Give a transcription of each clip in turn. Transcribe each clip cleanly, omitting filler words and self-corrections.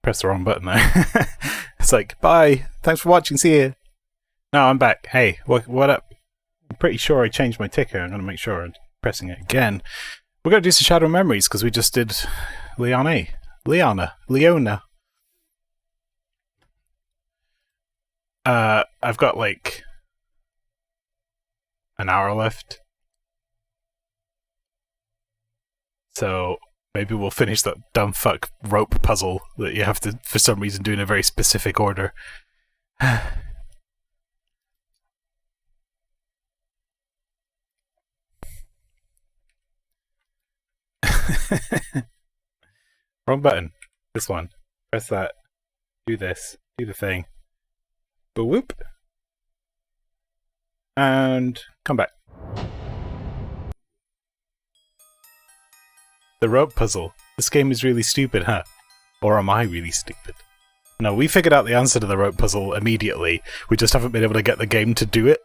Press the wrong button there. It's like, bye, thanks for watching, see you. No, I'm back. Hey, what up? I'm pretty sure I changed my ticker. I'm going to make sure I'm pressing it again. We're going to do some Shadow Memories because we just did Leona. I've got like an hour left. So maybe we'll finish that dumb fuck rope puzzle that you have to, for some reason, do in a very specific order. Wrong button. This one. Press that. Do this. Do the thing. Boop whoop. And come back. The rope puzzle. This game is really stupid, huh? Or am I really stupid? No, we figured out the answer to the rope puzzle immediately. We just haven't been able to get the game to do it.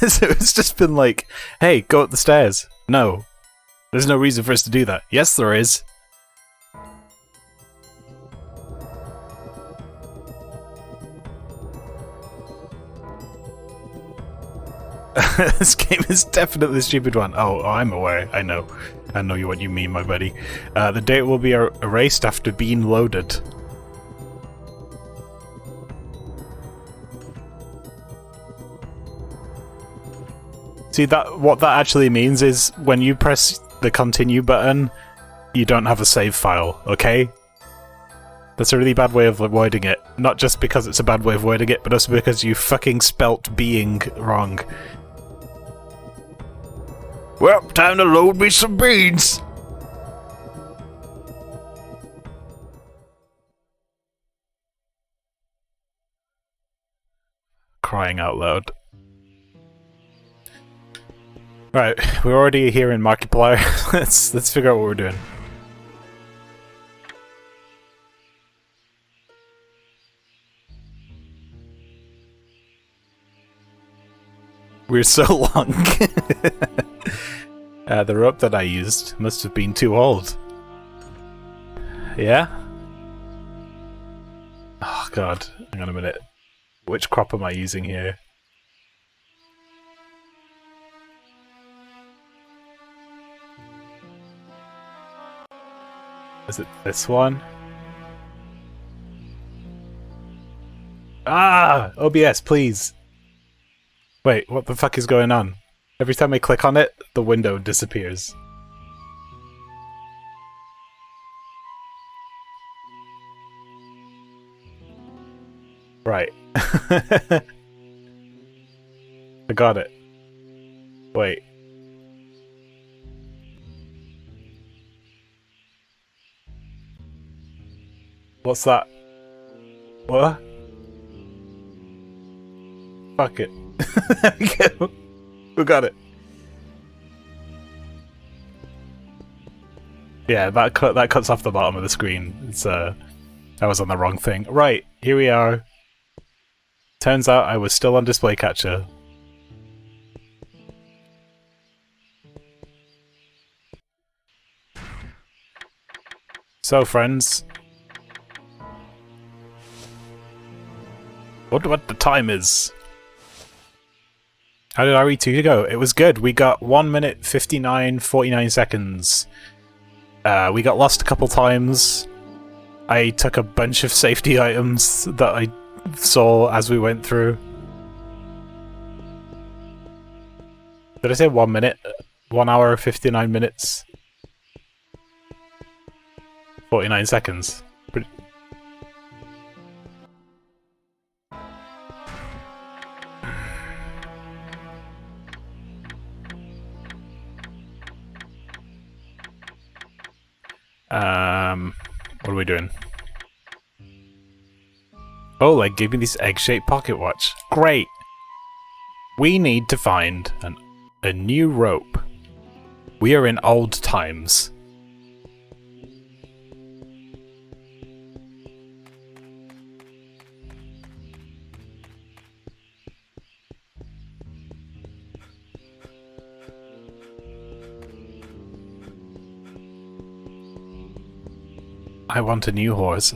So it's just been like, hey, go up the stairs. No. There's no reason for us to do that. Yes, there is. This game is definitely a stupid one. Oh, I'm aware. I know what you mean, my buddy. The data will be erased after being loaded. See, what that actually means is when you press the continue button, you don't have a save file, okay? That's a really bad way of wording it. Not just because it's a bad way of wording it, but also because you fucking spelt being wrong. Well, time to load me some beans! Crying out loud. Right, we're already here in Markiplier. let's figure out what we're doing. We're so long. The rope that I used must have been too old. Yeah? Oh god, hang on a minute. Which crop am I using here? Is it this one? Ah! OBS, please! Wait, what the fuck is going on? Every time I click on it, the window disappears. Right. I got it. Wait. What's that? What? Fuck it. There we go. We got it. Yeah, that cuts off the bottom of the screen. It's I was on the wrong thing. Right, here we are. Turns out I was still on display catcher. So, friends. Wonder what the time is. How did RE2 go? It was good. We got 1 minute 49 seconds. We got lost a couple times. I took a bunch of safety items that I saw as we went through. Did I say 1 minute? 1 hour 59 minutes. 49 seconds. What are we doing? Oh, like give me this egg-shaped pocket watch. Great! We need to find a new rope. We are in old times. I want a new horse.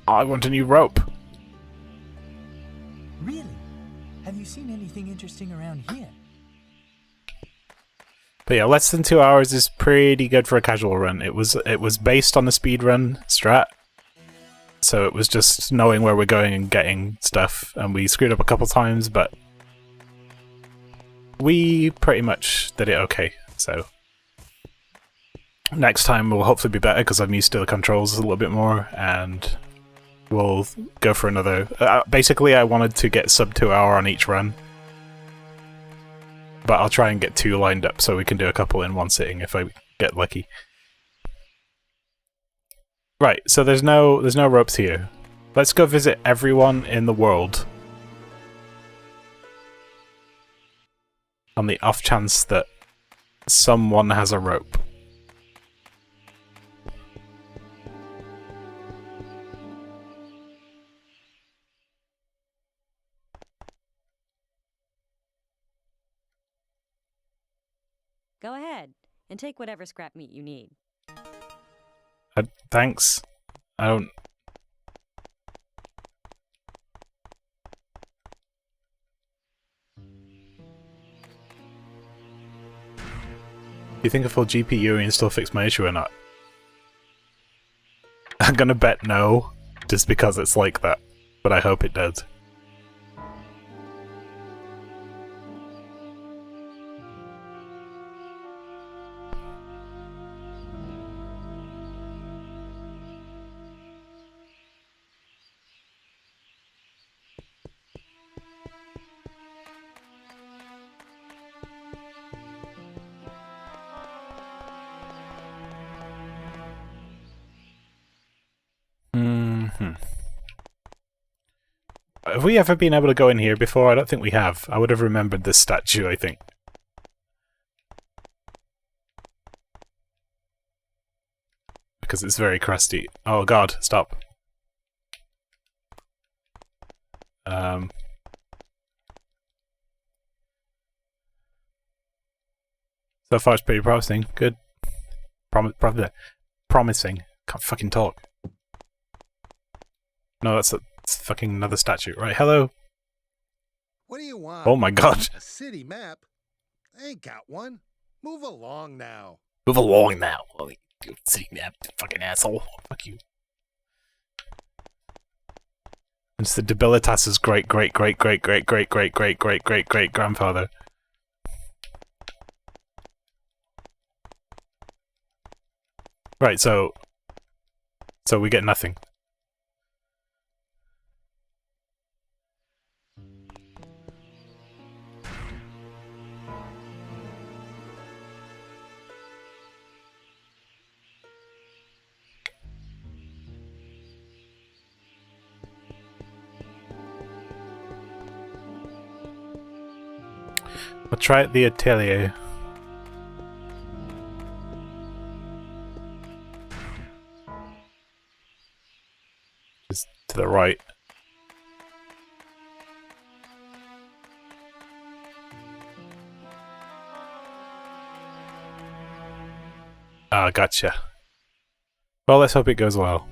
I want a new rope. Really? Have you seen anything interesting around here? But yeah, less than 2 hours is pretty good for a casual run. It was based on a speed run strat, so it was just knowing where we're going and getting stuff. And we screwed up a couple times, but we pretty much did it okay. So next time will hopefully be better because I'm used to the controls a little bit more, and we'll go for another. Basically, I wanted to get sub 2 hour on each run. But I'll try and get 2 lined up so we can do a couple in one sitting if I get lucky. Right, so there's no ropes here. Let's go visit everyone in the world. On the off chance that someone has a rope. Go ahead, and take whatever scrap meat you need. Thanks. I don't... Do you think a full GPU and still fix my issue or not? I'm gonna bet no, just because it's like that, but I hope it does. Have we ever been able to go in here before? I don't think we have. I would have remembered this statue, I think. Because it's very crusty. Oh god, stop. So far it's pretty promising. Good. Promising. Can't fucking talk. No, that's fucking another statue. Right, hello. What do you want? Oh my god. A city map? I ain't got one. Move along now. Move along now. Oh, you city map, fucking asshole. Fuck you. It's the Debilitas's great grandfather. Right, so we get nothing. I'll try at the atelier. Just to the right. Ah, gotcha. Well, let's hope it goes well.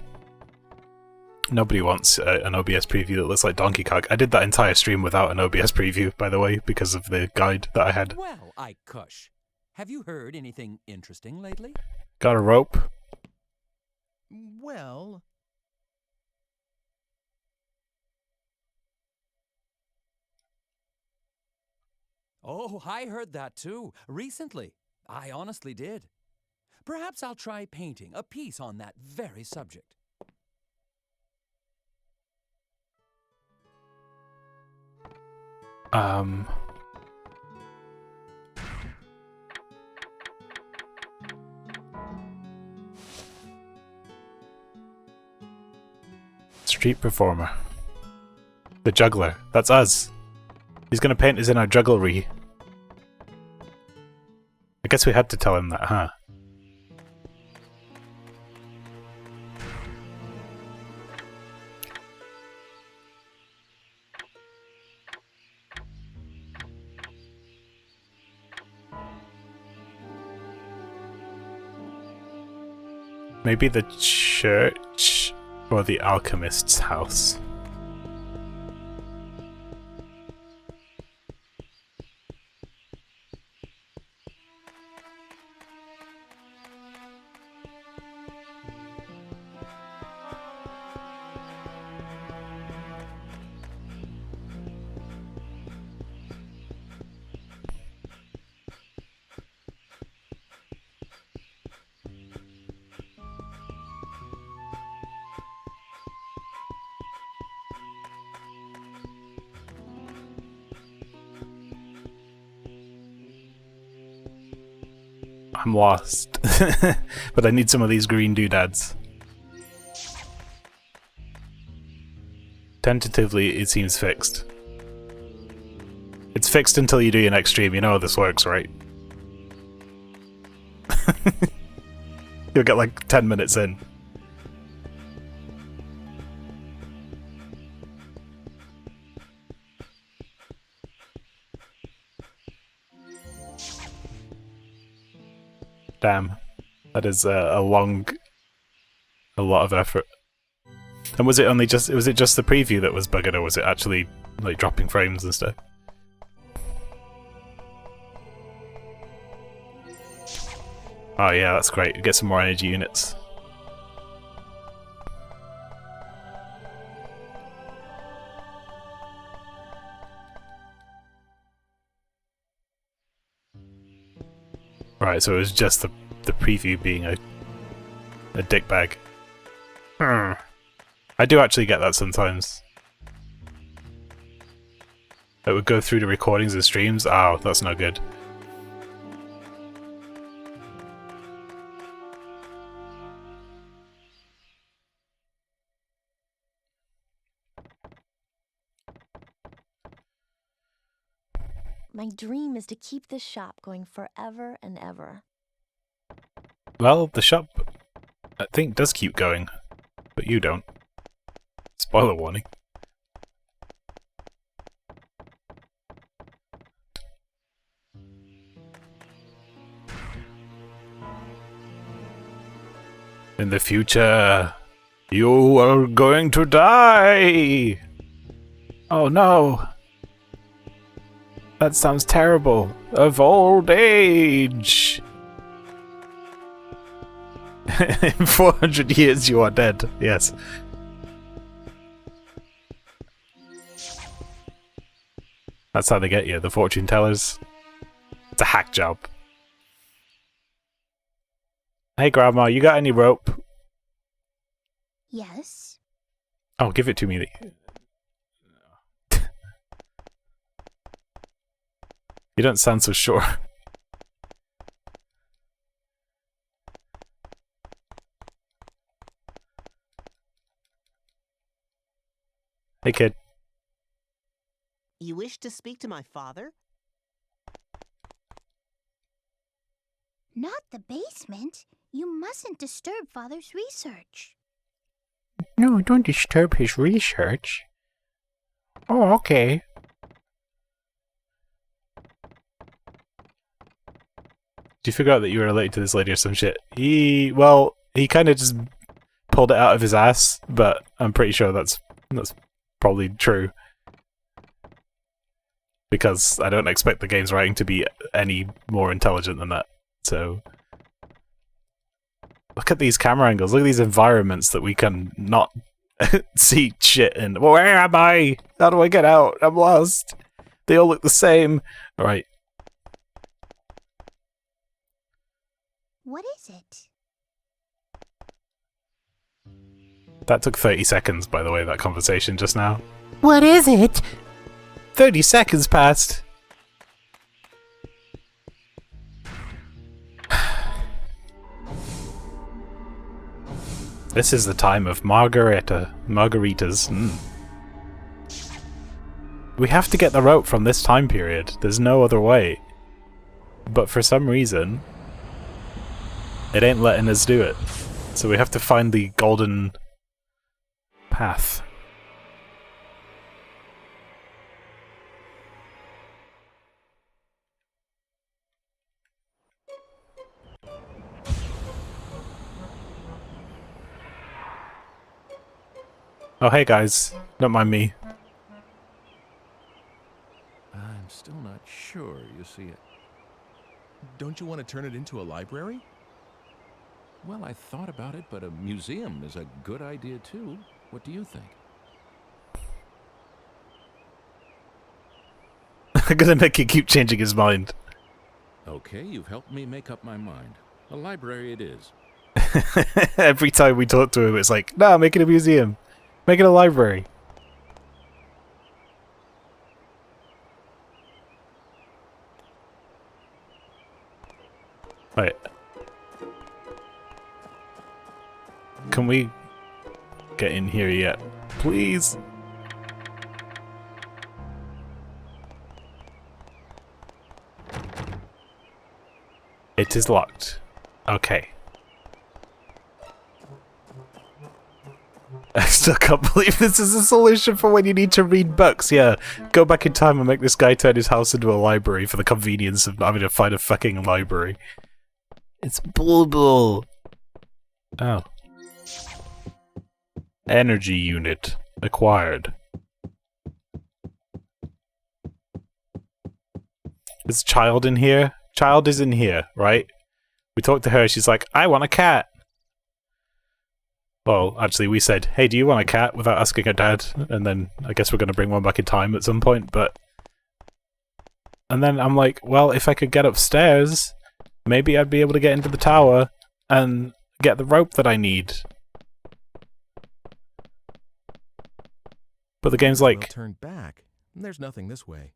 Nobody wants an OBS preview that looks like Donkey Kong. I did that entire stream without an OBS preview, by the way, because of the guide that I had. Well, I cush. Have you heard anything interesting lately? Got a rope. Well... Oh, I heard that too, recently. I honestly did. Perhaps I'll try painting a piece on that very subject. Street performer. The juggler. That's us. He's gonna paint us in our jugglery. I guess we had to tell him that, huh? Maybe the church or the alchemist's house. I'm lost. But I need some of these green doodads. Tentatively, it seems fixed. It's fixed until you do your next stream. You know how this works, right? You'll get like 10 minutes in. Damn, that is a lot of effort. And was it just the preview that was buggered, or was it actually like dropping frames and stuff? Oh yeah, that's great. Get some more energy units. Right, so it was just the preview being a dickbag. I do actually get that sometimes. It would go through the recordings and streams. Oh, that's no good. My dream is to keep this shop going forever and ever. Well, the shop, I think, does keep going, but you don't. Spoiler warning. In the future, you are going to die! Oh no! That sounds terrible. Of old age! In 400 years you are dead, yes. That's how they get you, the fortune tellers. It's a hack job. Hey Grandma, you got any rope? Yes. Oh, give it to me. You don't sound so sure. Hey kid. You wish to speak to my father? Not the basement. You mustn't disturb Father's research. No, don't disturb his research. Oh, okay. Do you figure out that you were related to this lady or some shit? He kind of just pulled it out of his ass, but I'm pretty sure that's probably true. Because I don't expect the game's writing to be any more intelligent than that. So look at these camera angles, look at these environments that we can not see shit in. Well, where am I? How do I get out? I'm lost. They all look the same. Alright. What is it? That took 30 seconds, by the way, that conversation just now. What is it? 30 seconds passed. This is the time of margaritas. We have to get the rope from this time period. There's no other way. But for some reason, it ain't letting us do it. So we have to find the golden path. Oh, hey guys. Don't mind me. I'm still not sure, you see. Don't you want to turn it into a library? Well, I thought about it, but a museum is a good idea too. What do you think? I'm gonna make you keep changing his mind. Okay, you've helped me make up my mind. A library it is. Every time we talk to him, it's like, no, make it a museum. Make it a library. Right. Can we get in here yet? Please? It is locked. Okay. I still can't believe this is a solution for when you need to read books. Yeah, go back in time and make this guy turn his house into a library for the convenience of having to find a fucking library. It's bull. Oh. Energy unit acquired. Is Child in here? Child is in here, right? We talked to her, she's like, I want a cat. Well, actually, we said, hey, do you want a cat? Without asking her dad. And then I guess we're going to bring one back in time at some point, but... And then I'm like, well, if I could get upstairs, maybe I'd be able to get into the tower and get the rope that I need. But the game's like... Turn back. There's nothing this way.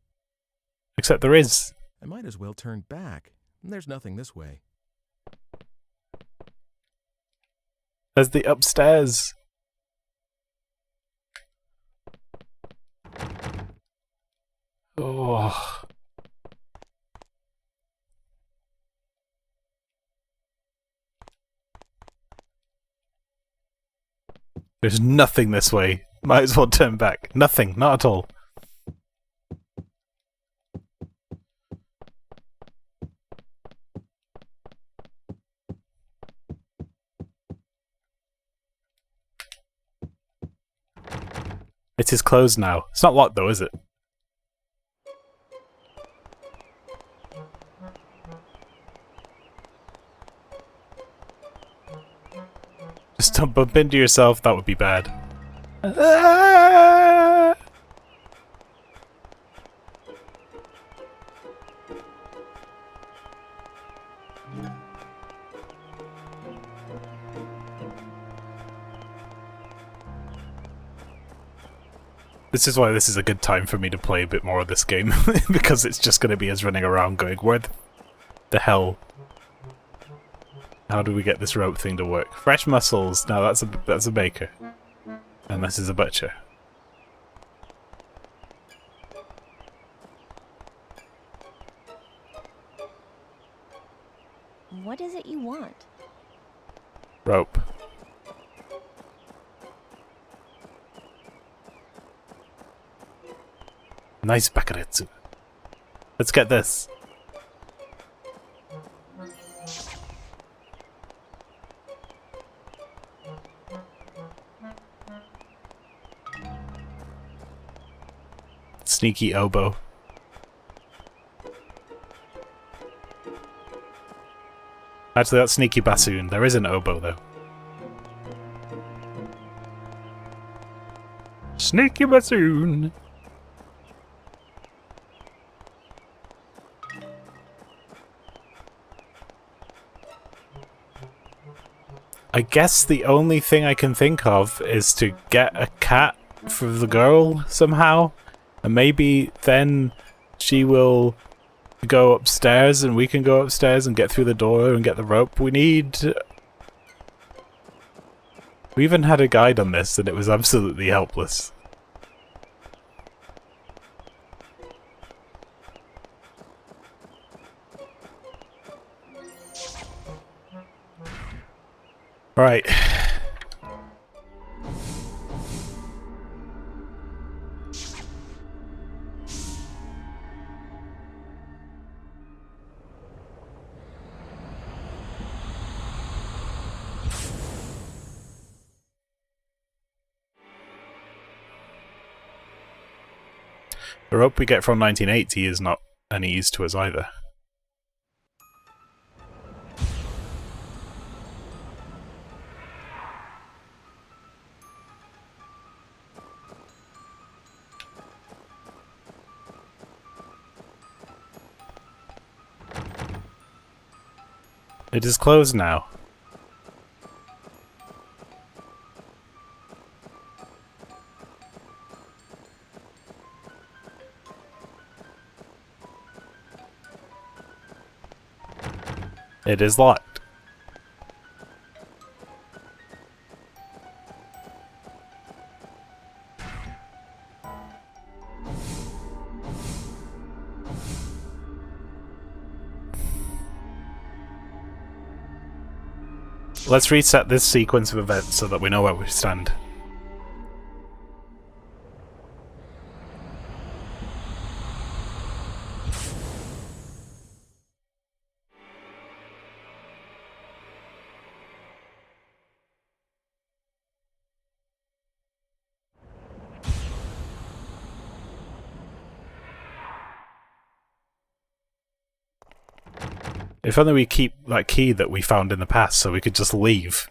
Except there is. I might as well turn back. There's nothing this way. There's the upstairs. Oh. There's nothing this way. Might as well turn back. Nothing. Not at all. It is closed now. It's not locked though, is it? Just don't bump into yourself, that would be bad. This is why this is a good time for me to play a bit more of this game, because it's just going to be us running around going, where the hell? How do we get this rope thing to work? Fresh mussels. No, that's a baker. And this is a butcher. What is it you want? Rope. Nice Bakaretsu. Let's get this. Sneaky oboe. Actually, that's sneaky bassoon. There is an oboe, though. Sneaky bassoon! I guess the only thing I can think of is to get a cat for the girl somehow. And maybe then she will go upstairs and we can go upstairs and get through the door and get the rope we need. We even had a guide on this and it was absolutely helpless. Right. The rope we get from 1980 is not any use to us either. It is closed now. It is locked. Let's reset this sequence of events so that we know where we stand. If only we keep that key that we found in the past so we could just leave.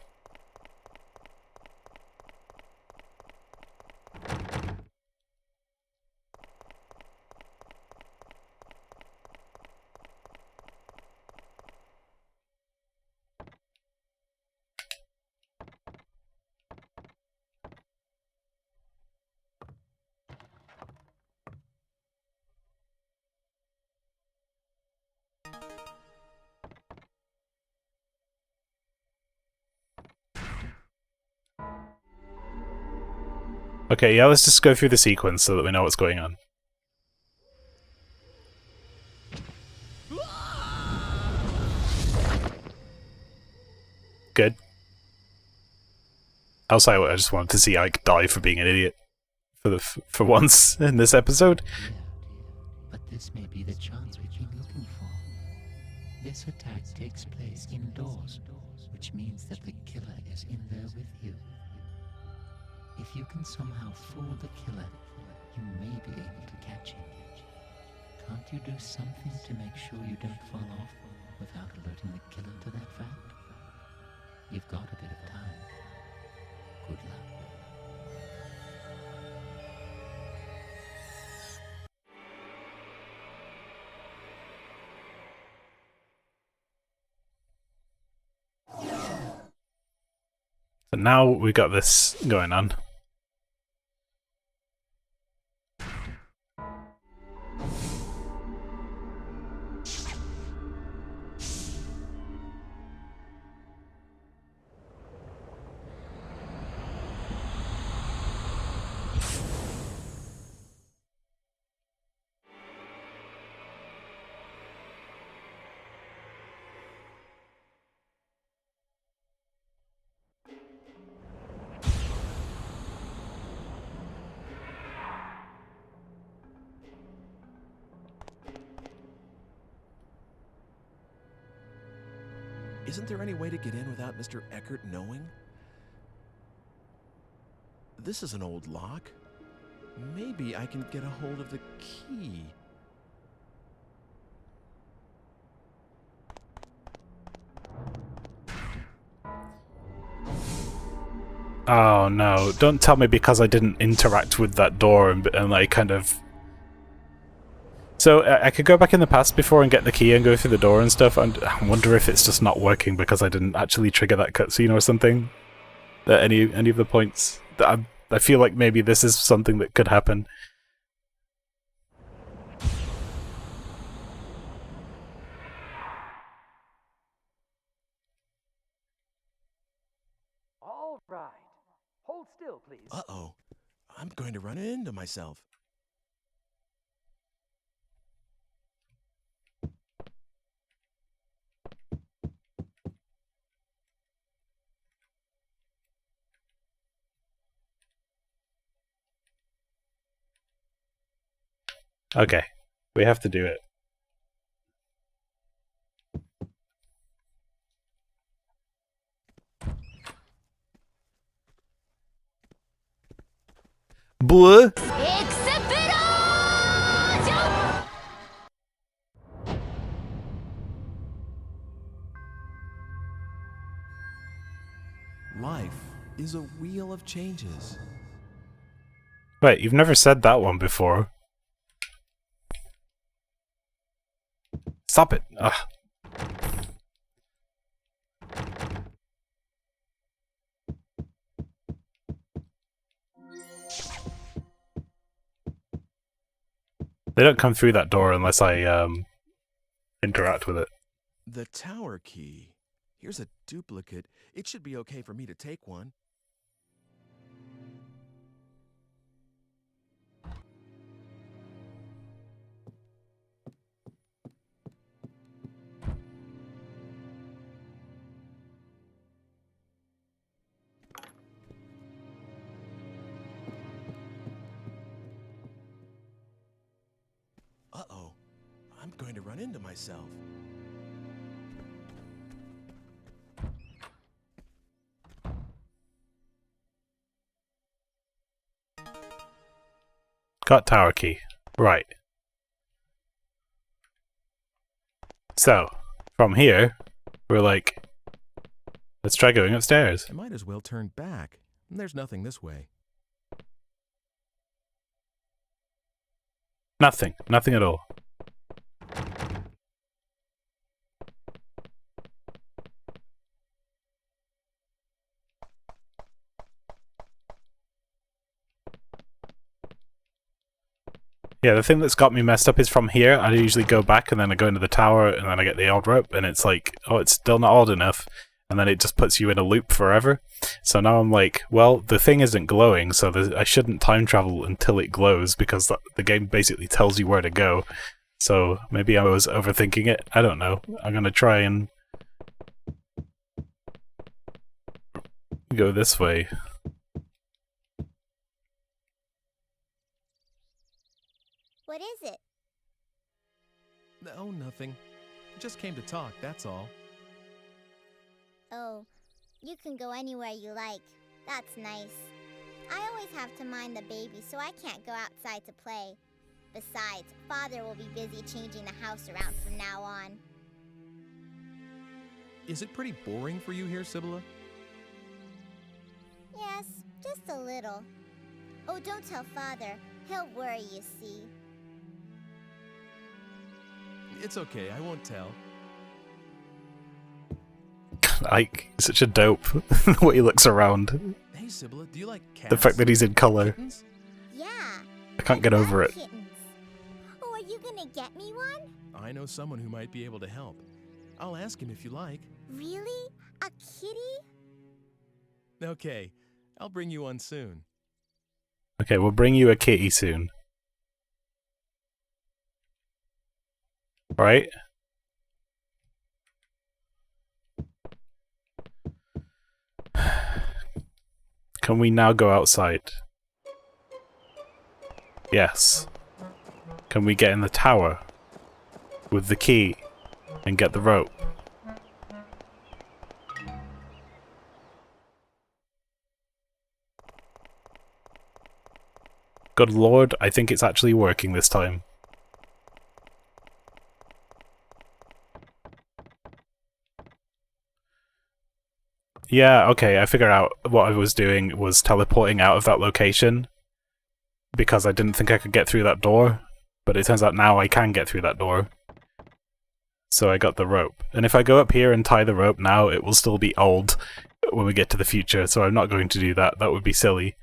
Okay, yeah, let's just go through the sequence so that we know what's going on. Good. Outside, I just wanted to see Ike die for being an idiot for once in this episode. But this may be the chance we've been looking for. This attack takes place indoors, which means that the killer is in there with you. If you can somehow fool the killer, you may be able to catch him. Can't you do something to make sure you don't fall off without alerting the killer to that fact? You've got a bit of time. Good luck. So now we got this going on. Isn't there any way to get in without Mr. Eckert knowing? This is an old lock. Maybe I can get a hold of the key. Oh no, don't tell me because I didn't interact with that door and like kind of... So I could go back in the past before and get the key and go through the door and stuff, and I wonder if it's just not working because I didn't actually trigger that cutscene or something. At any of the points. I feel like maybe this is something that could happen. All right. Hold still, please. Uh-oh. I'm going to run into myself. Okay, we have to do it. Blah. Life is a wheel of changes. Wait, you've never said that one before. Stop it! Ugh. They don't come through that door unless I interact with it. The tower key. Here's a duplicate. It should be okay for me to take one. Uh-oh. I'm going to run into myself. Got tower key. Right. So, from here, we're like, let's try going upstairs. I might as well turn back. There's nothing this way. Nothing. Nothing at all. Yeah, the thing that's got me messed up is from here, I usually go back and then I go into the tower and then I get the odd rope and it's like, oh, it's still not odd enough. And then it just puts you in a loop forever. So now I'm like, well, the thing isn't glowing, so I shouldn't time travel until it glows because the game basically tells you where to go. So maybe I was overthinking it. I don't know. I'm going to try and go this way. What is it? Oh, nothing. Just came to talk, that's all. Oh, you can go anywhere you like. That's nice. I always have to mind the baby, so I can't go outside to play. Besides, Father will be busy changing the house around from now on. Is it pretty boring for you here, Sibylla? Yes, just a little. Oh, don't tell Father. He'll worry, you see. It's okay, I won't tell. Ike, such a dope. The way he looks around. Hey, Sibylla, do you like cats? The fact that he's in colour. Kittens? Yeah. I can't get over it. Kittens. Oh, are you gonna get me one? I know someone who might be able to help. I'll ask him if you like. Really? A kitty? Okay, I'll bring you one soon. Okay, we'll bring you a kitty soon. Right? Can we now go outside? Yes. Can we get in the tower with the key and get the rope? Good lord, I think it's actually working this time. Yeah, okay, I figured out what I was doing was teleporting out of that location because I didn't think I could get through that door, but it turns out now I can get through that door. So I got the rope. And if I go up here and tie the rope now, it will still be old when we get to the future, so I'm not going to do that. That would be silly.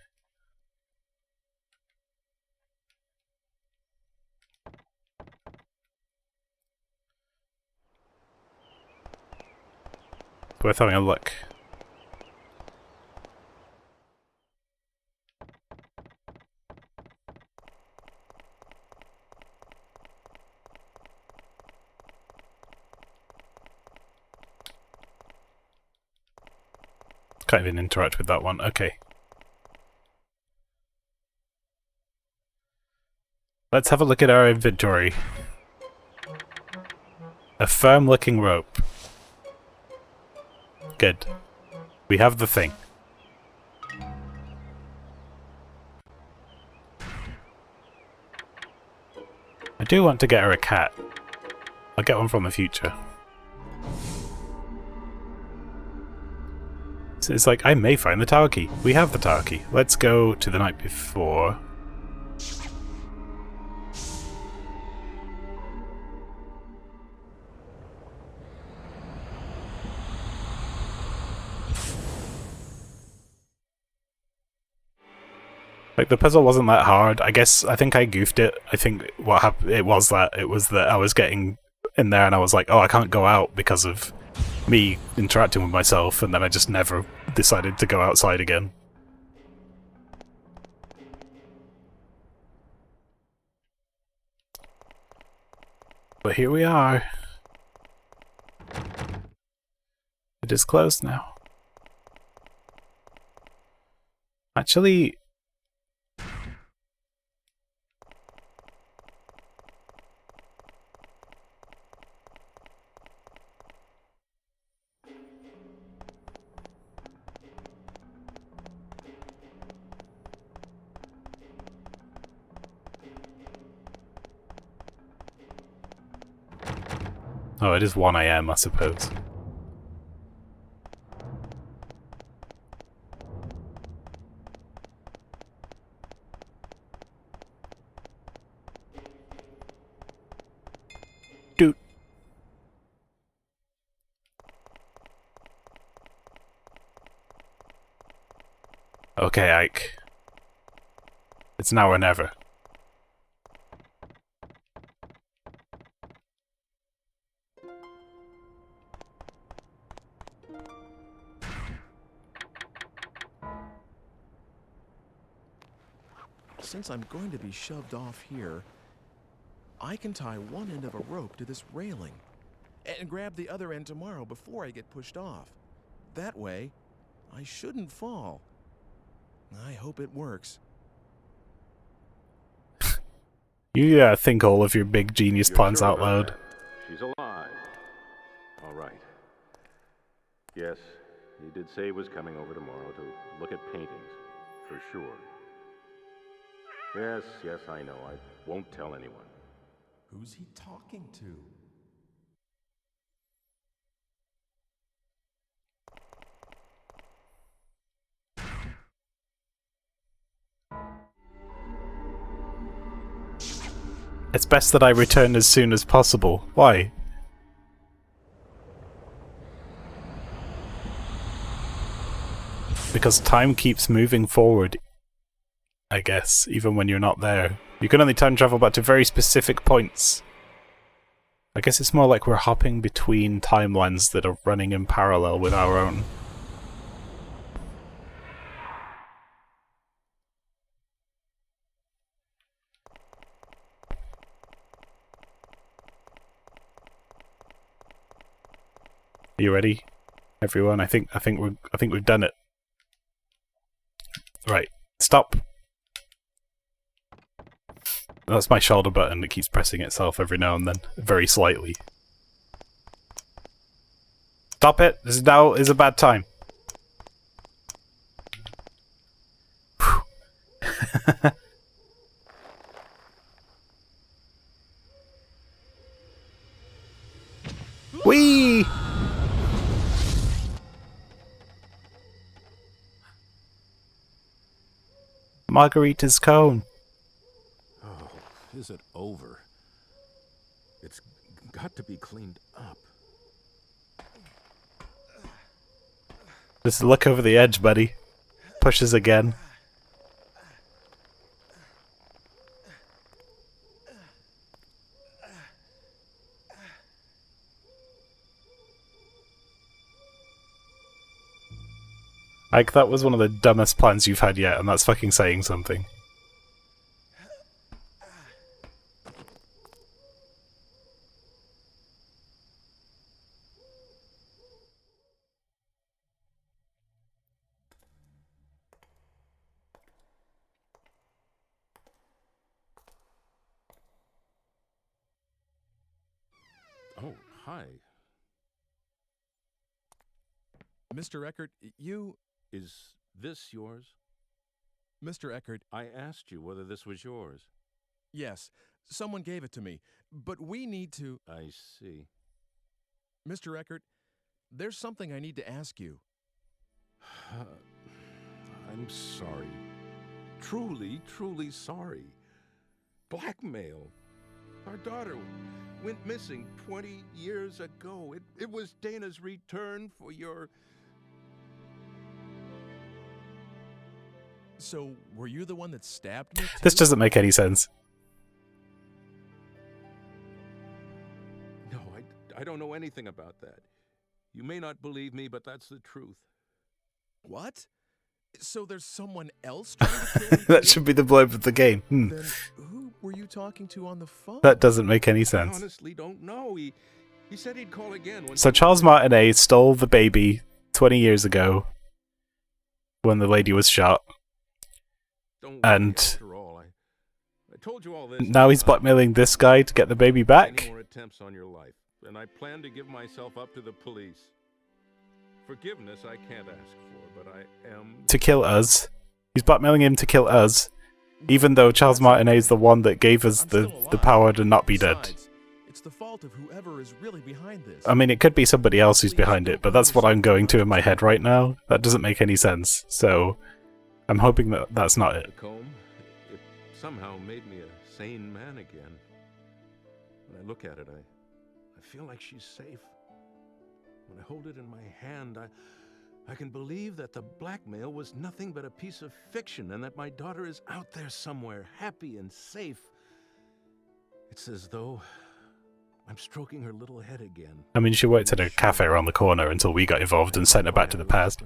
Worth having a look. Can't even interact with that one. Okay. Let's have a look at our inventory. A firm-looking rope. Good. We have the thing. I do want to get her a cat. I'll get one from the future. So it's like, I may find the tower key. We have the tower key. Let's go to the night before. Like, the puzzle wasn't that hard. I think I goofed it. I think what happened, it was that I was getting in there and I was like, oh, I can't go out because of me interacting with myself, and then I just never decided to go outside again. But here we are. It is closed now. Actually... Oh, it is 1 AM, I suppose. Dude. Okay, Ike. It's now or never. Since I'm going to be shoved off here, I can tie one end of a rope to this railing and grab the other end tomorrow before I get pushed off. That way, I shouldn't fall. I hope it works. You think all of your big genius plans out loud. She's alive. All right. Yes, he did say he was coming over tomorrow to look at paintings, for sure. Yes, I know. I won't tell anyone. Who's he talking to? It's best that I return as soon as possible. Why? Because time keeps moving forward, I guess, even when you're not there. You can only time travel back to very specific points. I guess it's more like we're hopping between timelines that are running in parallel with our own. Are you ready, everyone? I think we've done it. Right, stop. That's my shoulder button that keeps pressing itself every now and then, very slightly. Stop it! This is now is a bad time. Whee! Margarita's cone. Oh, is it over? It's got to be cleaned up. Just look over the edge, buddy. Pushes again. Like, that was one of the dumbest plans you've had yet, and that's fucking saying something. Oh, hi. Mr. Eckert, you... Is this yours? Mr. Eckert... I asked you whether this was yours. Yes, someone gave it to me, but we need to... I see. Mr. Eckert, there's something I need to ask you. I'm sorry. Truly, truly sorry. Blackmail. Our daughter went missing 20 years ago. It was Dana's return for your... So, were you the one that stabbed me? This doesn't make any sense. No, I don't know anything about that. You may not believe me, but that's the truth. What? So there's someone else trying to kill me? That should be the blurb of the game. Then who were you talking to on the phone? That doesn't make any sense. I honestly don't know. He said he'd call again. When So Charles Martinet stole the baby 20 years ago when the lady was shot. And after all, I told you all this. now he's blackmailing this guy to get the baby back? Any more attempts on your life, and I plan to give myself up to the police. Forgiveness I can't ask for, but I am... To kill us. He's blackmailing him to kill us, even though Charles Martinet is the one that gave us the power to not be dead. It's the fault of whoever is really behind this. I mean, it could be somebody else who's behind it, but that's what I'm going to in my head right now. That doesn't make any sense, so I'm hoping that that's not it. The comb, it somehow made me a sane man again. When I look at it, I feel like she's safe. When I hold it in my hand, I can believe that the blackmail was nothing but a piece of fiction and that my daughter is out there somewhere, happy and safe. It's as though I'm stroking her little head again. I mean, she worked at a cafe around the corner until we got involved and sent her back to the past.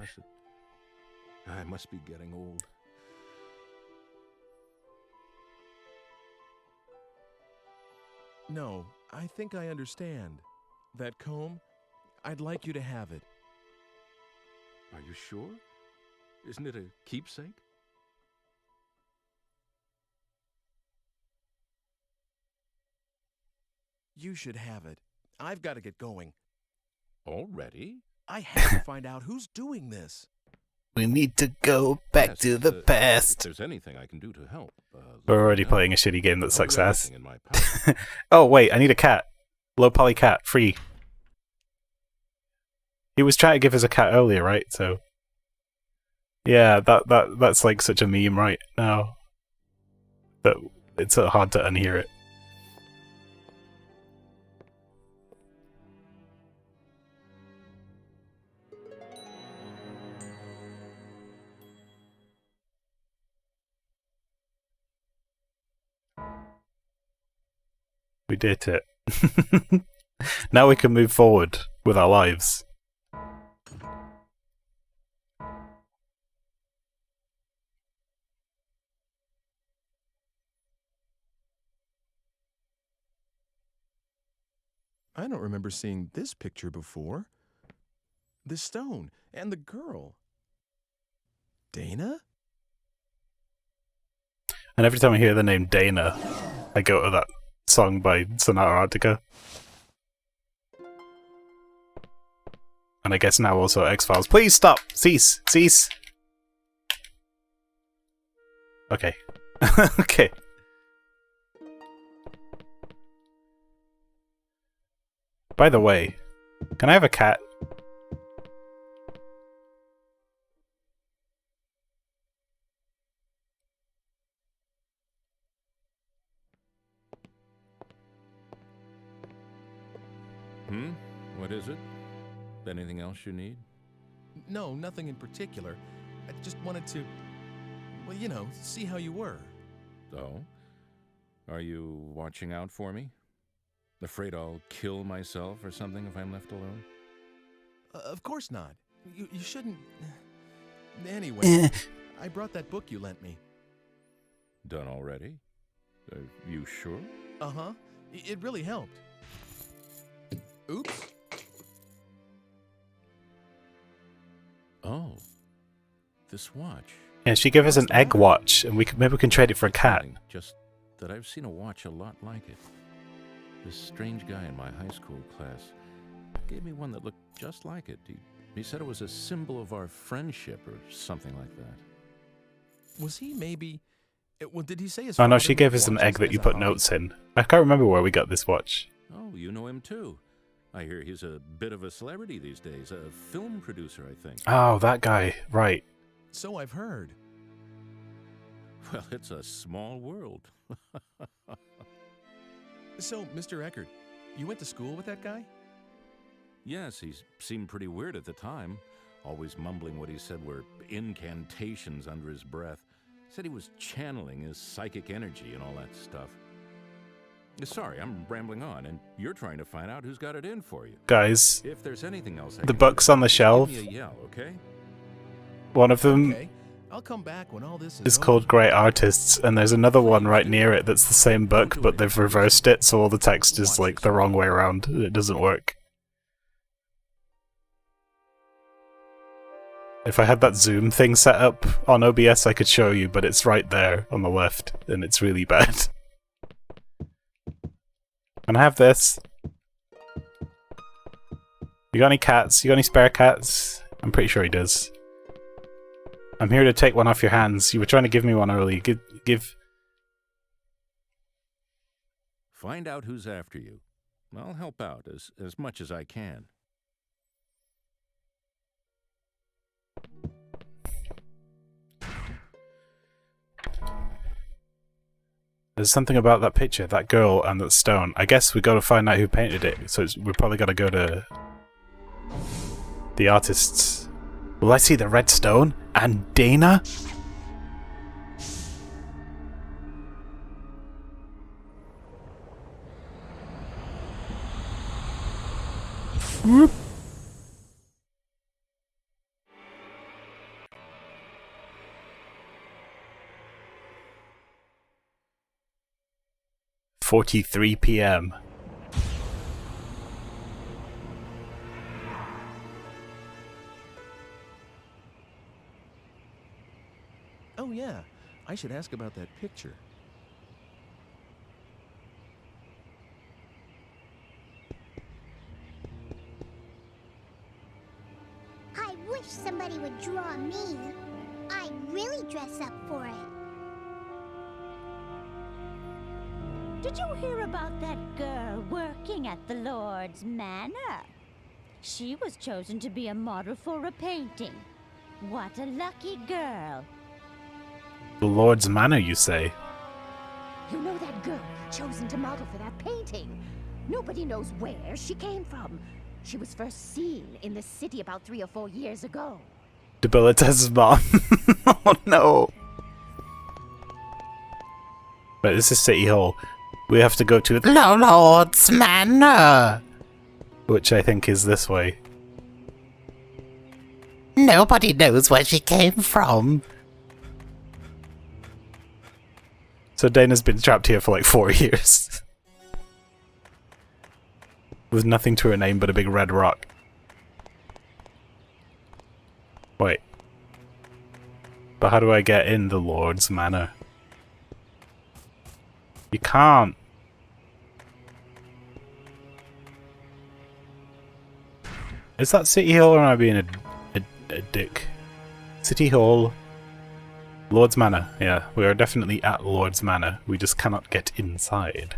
I must be getting old. No, I think I understand. That comb, I'd like you to have it. Are you sure? Isn't it a keepsake? You should have it. I've got to get going. Already? I have to find out who's doing this. We need to go back to the past. If there's anything I can do to help. We're already playing a shitty game that sucks ass. In my power. Oh, wait, I need a cat. Low poly cat, free. He was trying to give us a cat earlier, right? So, yeah, that's like such a meme right now that it's hard to unhear it. We did it. Now we can move forward with our lives. I don't remember seeing this picture before. The stone and the girl. Dana? And every time I hear the name Dana, I go to that song by Sonata Arctica. And I guess now also X-Files. Please stop! Cease! Cease! Okay. Okay. By the way, can I have a cat? What is it? Anything else you need? No, nothing in particular. I just wanted to, well, you know, see how you were. So? Are you watching out for me? Afraid I'll kill myself or something if I'm left alone? Of course not. You shouldn't... Anyway, I brought that book you lent me. Done already? You sure? Uh-huh. It really helped. Oops. Oh. This watch. Yeah, she gave us an egg watch, and maybe we can trade it for a cat. Just that I've seen a watch a lot like it. This strange guy in my high school class gave me one that looked just like it. He said it was a symbol of our friendship or something like that. Was he maybe... Well, did he say his... Oh no, she gave us an egg that you put notes in. I can't remember where we got this watch. Oh, you know him too. I hear he's a bit of a celebrity these days, a film producer, I think. Oh, that guy, right. So I've heard. Well, it's a small world. So, Mr. Eckert, you went to school with that guy? Yes, he seemed pretty weird at the time, always mumbling what he said were incantations under his breath. Said he was channeling his psychic energy and all that stuff. Sorry, I'm rambling on, and you're trying to find out who's got it in for you. Guys, if there's anything else, the books on the shelf. Give me a yell, okay? One of them I'll come back when all this is called Great Artists, and there's another one right near it that's the same book, but they've reversed it, so all the text is like the wrong way around. It doesn't work. If I had that zoom thing set up on OBS, I could show you, but it's right there on the left, and it's really bad. Can I have this? You got any cats? You got any spare cats? I'm pretty sure he does. I'm here to take one off your hands. You were trying to give me one early. Give. Find out who's after you. I'll help out as much as I can. There's something about that picture, that girl and that stone. I guess we got to find out who painted it, so we probably got to go to the artists. Will I see the red stone? And Dana? Whoop. .43 p.m. Oh yeah, I should ask about that picture. I wish somebody would draw me. I'd really dress up for it. Did you hear about that girl working at the Lord's Manor? She was chosen to be a model for a painting. What a lucky girl. The Lord's Manor, you say? You know that girl chosen to model for that painting? Nobody knows where she came from. She was first seen in the city about 3 or 4 years ago. Debilitas' mom. Oh no. Right, this is City Hall. We have to go to the Lord's Manor, which I think is this way. Nobody knows where she came from. So Dana's been trapped here for like 4 years. With nothing to her name but a big red rock. Wait. But how do I get in the Lord's Manor? You can't. Is that City Hall or am I being a dick? City Hall. Lord's Manor. Yeah, we are definitely at Lord's Manor. We just cannot get inside.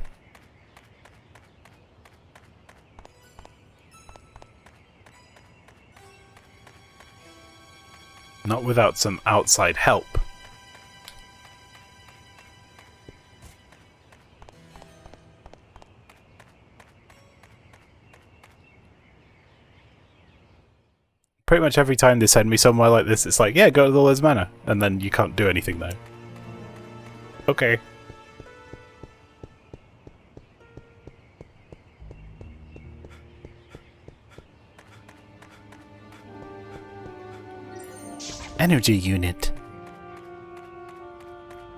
Not without some outside help. Pretty much every time they send me somewhere like this, it's like, yeah, go to the Lord's Manor, and then you can't do anything there. Okay. Energy unit.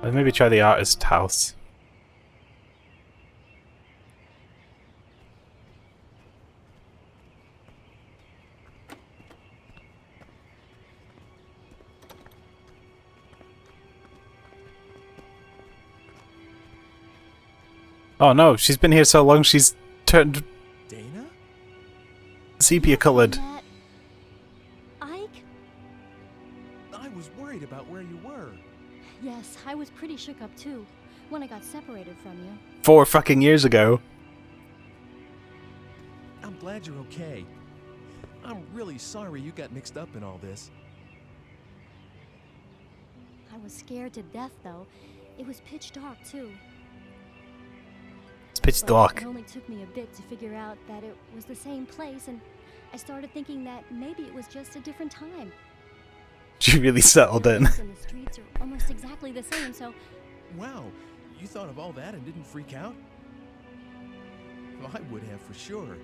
Let's maybe try the artist house. Oh no, she's been here so long she's turned Dana? sepia colored. Ike? I was worried about where you were. Yes, I was pretty shook up too, when I got separated from you. 4 fucking years ago. I'm glad glad you're okay. I'm really sorry you got mixed up in all this. I was scared to death, though. It was pitch dark, too. It's pitch But dark. It only took me a bit to figure out that it was the same place, and I started thinking that maybe it was just a different time. She really settled in. And the streets are almost exactly the same, so... Wow, you thought of all that and didn't freak out? Well, I would have for sure.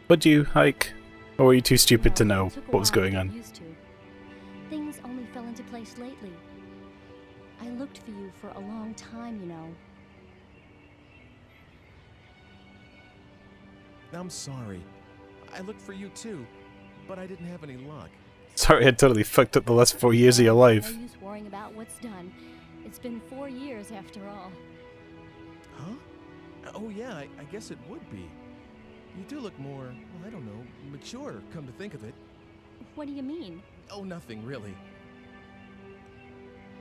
Would you, Ike? Or were you too stupid to know it took a what was while to going get on? used to. Things only fell into place lately. I looked for you for a long time, you know. I'm sorry. I looked for you too, but I didn't have any luck. Sorry, I totally fucked up the last 4 years of your life. No use worrying about what's done. It's been 4 years after all. Huh? Oh yeah, I guess it would be. You do look more, well, I don't know, mature, come to think of it. What do you mean? Oh, nothing, really.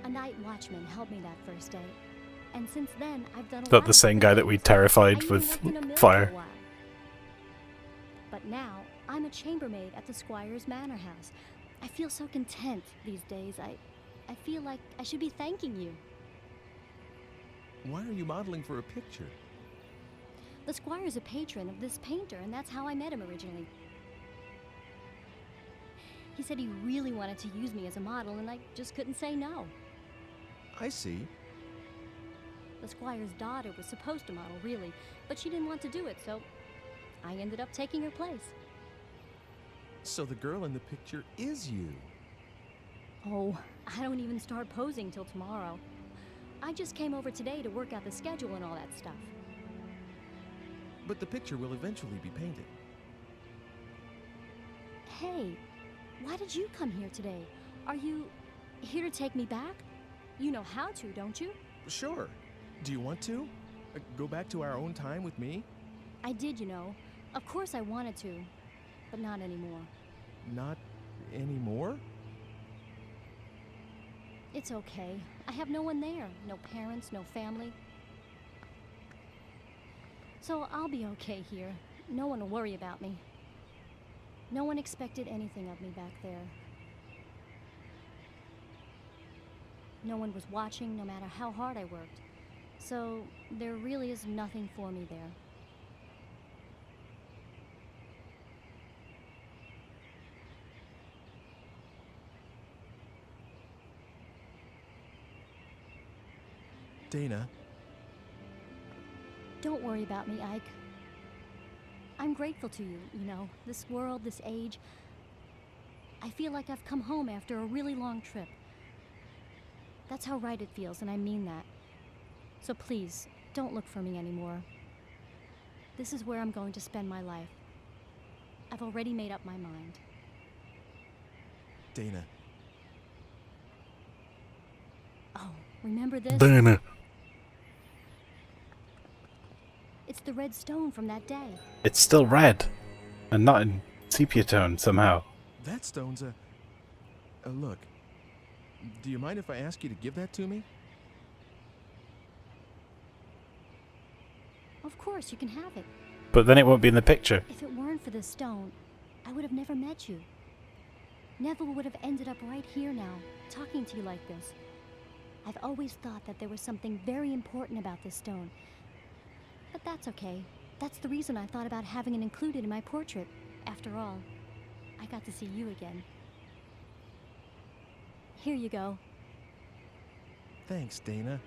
A night watchman helped me that first day. And since then, I've done a Not lot the of same guy that we things. terrified I even with worked in a mill for a fire. while. But now, I'm a chambermaid at the Squire's Manor House. I feel so content these days. I feel like I should be thanking you. Why are you modeling for a picture? The Squire's a patron of this painter, and that's how I met him originally. He said he really wanted to use me as a model, and I just couldn't say no. I see. The Squire's daughter was supposed to model, really, but she didn't want to do it, so I ended up taking her place. So the girl in the picture is you. Oh, I don't even start posing till tomorrow. I just came over today to work out the schedule and all that stuff. But the picture will eventually be painted. Hey, why did you come here today? Are you here to take me back? You know how to, don't you? Sure. Do you want to? Go back to our own time with me? I did, you know. Of course I wanted to, but not anymore. Not anymore? It's okay. I have no one there. No parents, no family. So I'll be okay here. No one will worry about me. No one expected anything of me back there. No one was watching, no matter how hard I worked. So there really is nothing for me there. Dana. Don't worry about me, Ike. I'm grateful to you, you know, this world, this age. I feel like I've come home after a really long trip. That's how right it feels, and I mean that. So please, don't look for me anymore. This is where I'm going to spend my life. I've already made up my mind. Dana. Oh, remember this? Dana. It's the red stone from that day. It's still red, and not in sepia tone somehow. That stone's a... look. Do you mind if I ask you to give that to me? Of course, you can have it. But then it won't be in the picture. If it weren't for this stone, I would have never met you. Never would have ended up right here now, talking to you like this. I've always thought that there was something very important about this stone. But that's okay. That's the reason I thought about having it included in my portrait. After all, I got to see you again. Here you go. Thanks, Dana.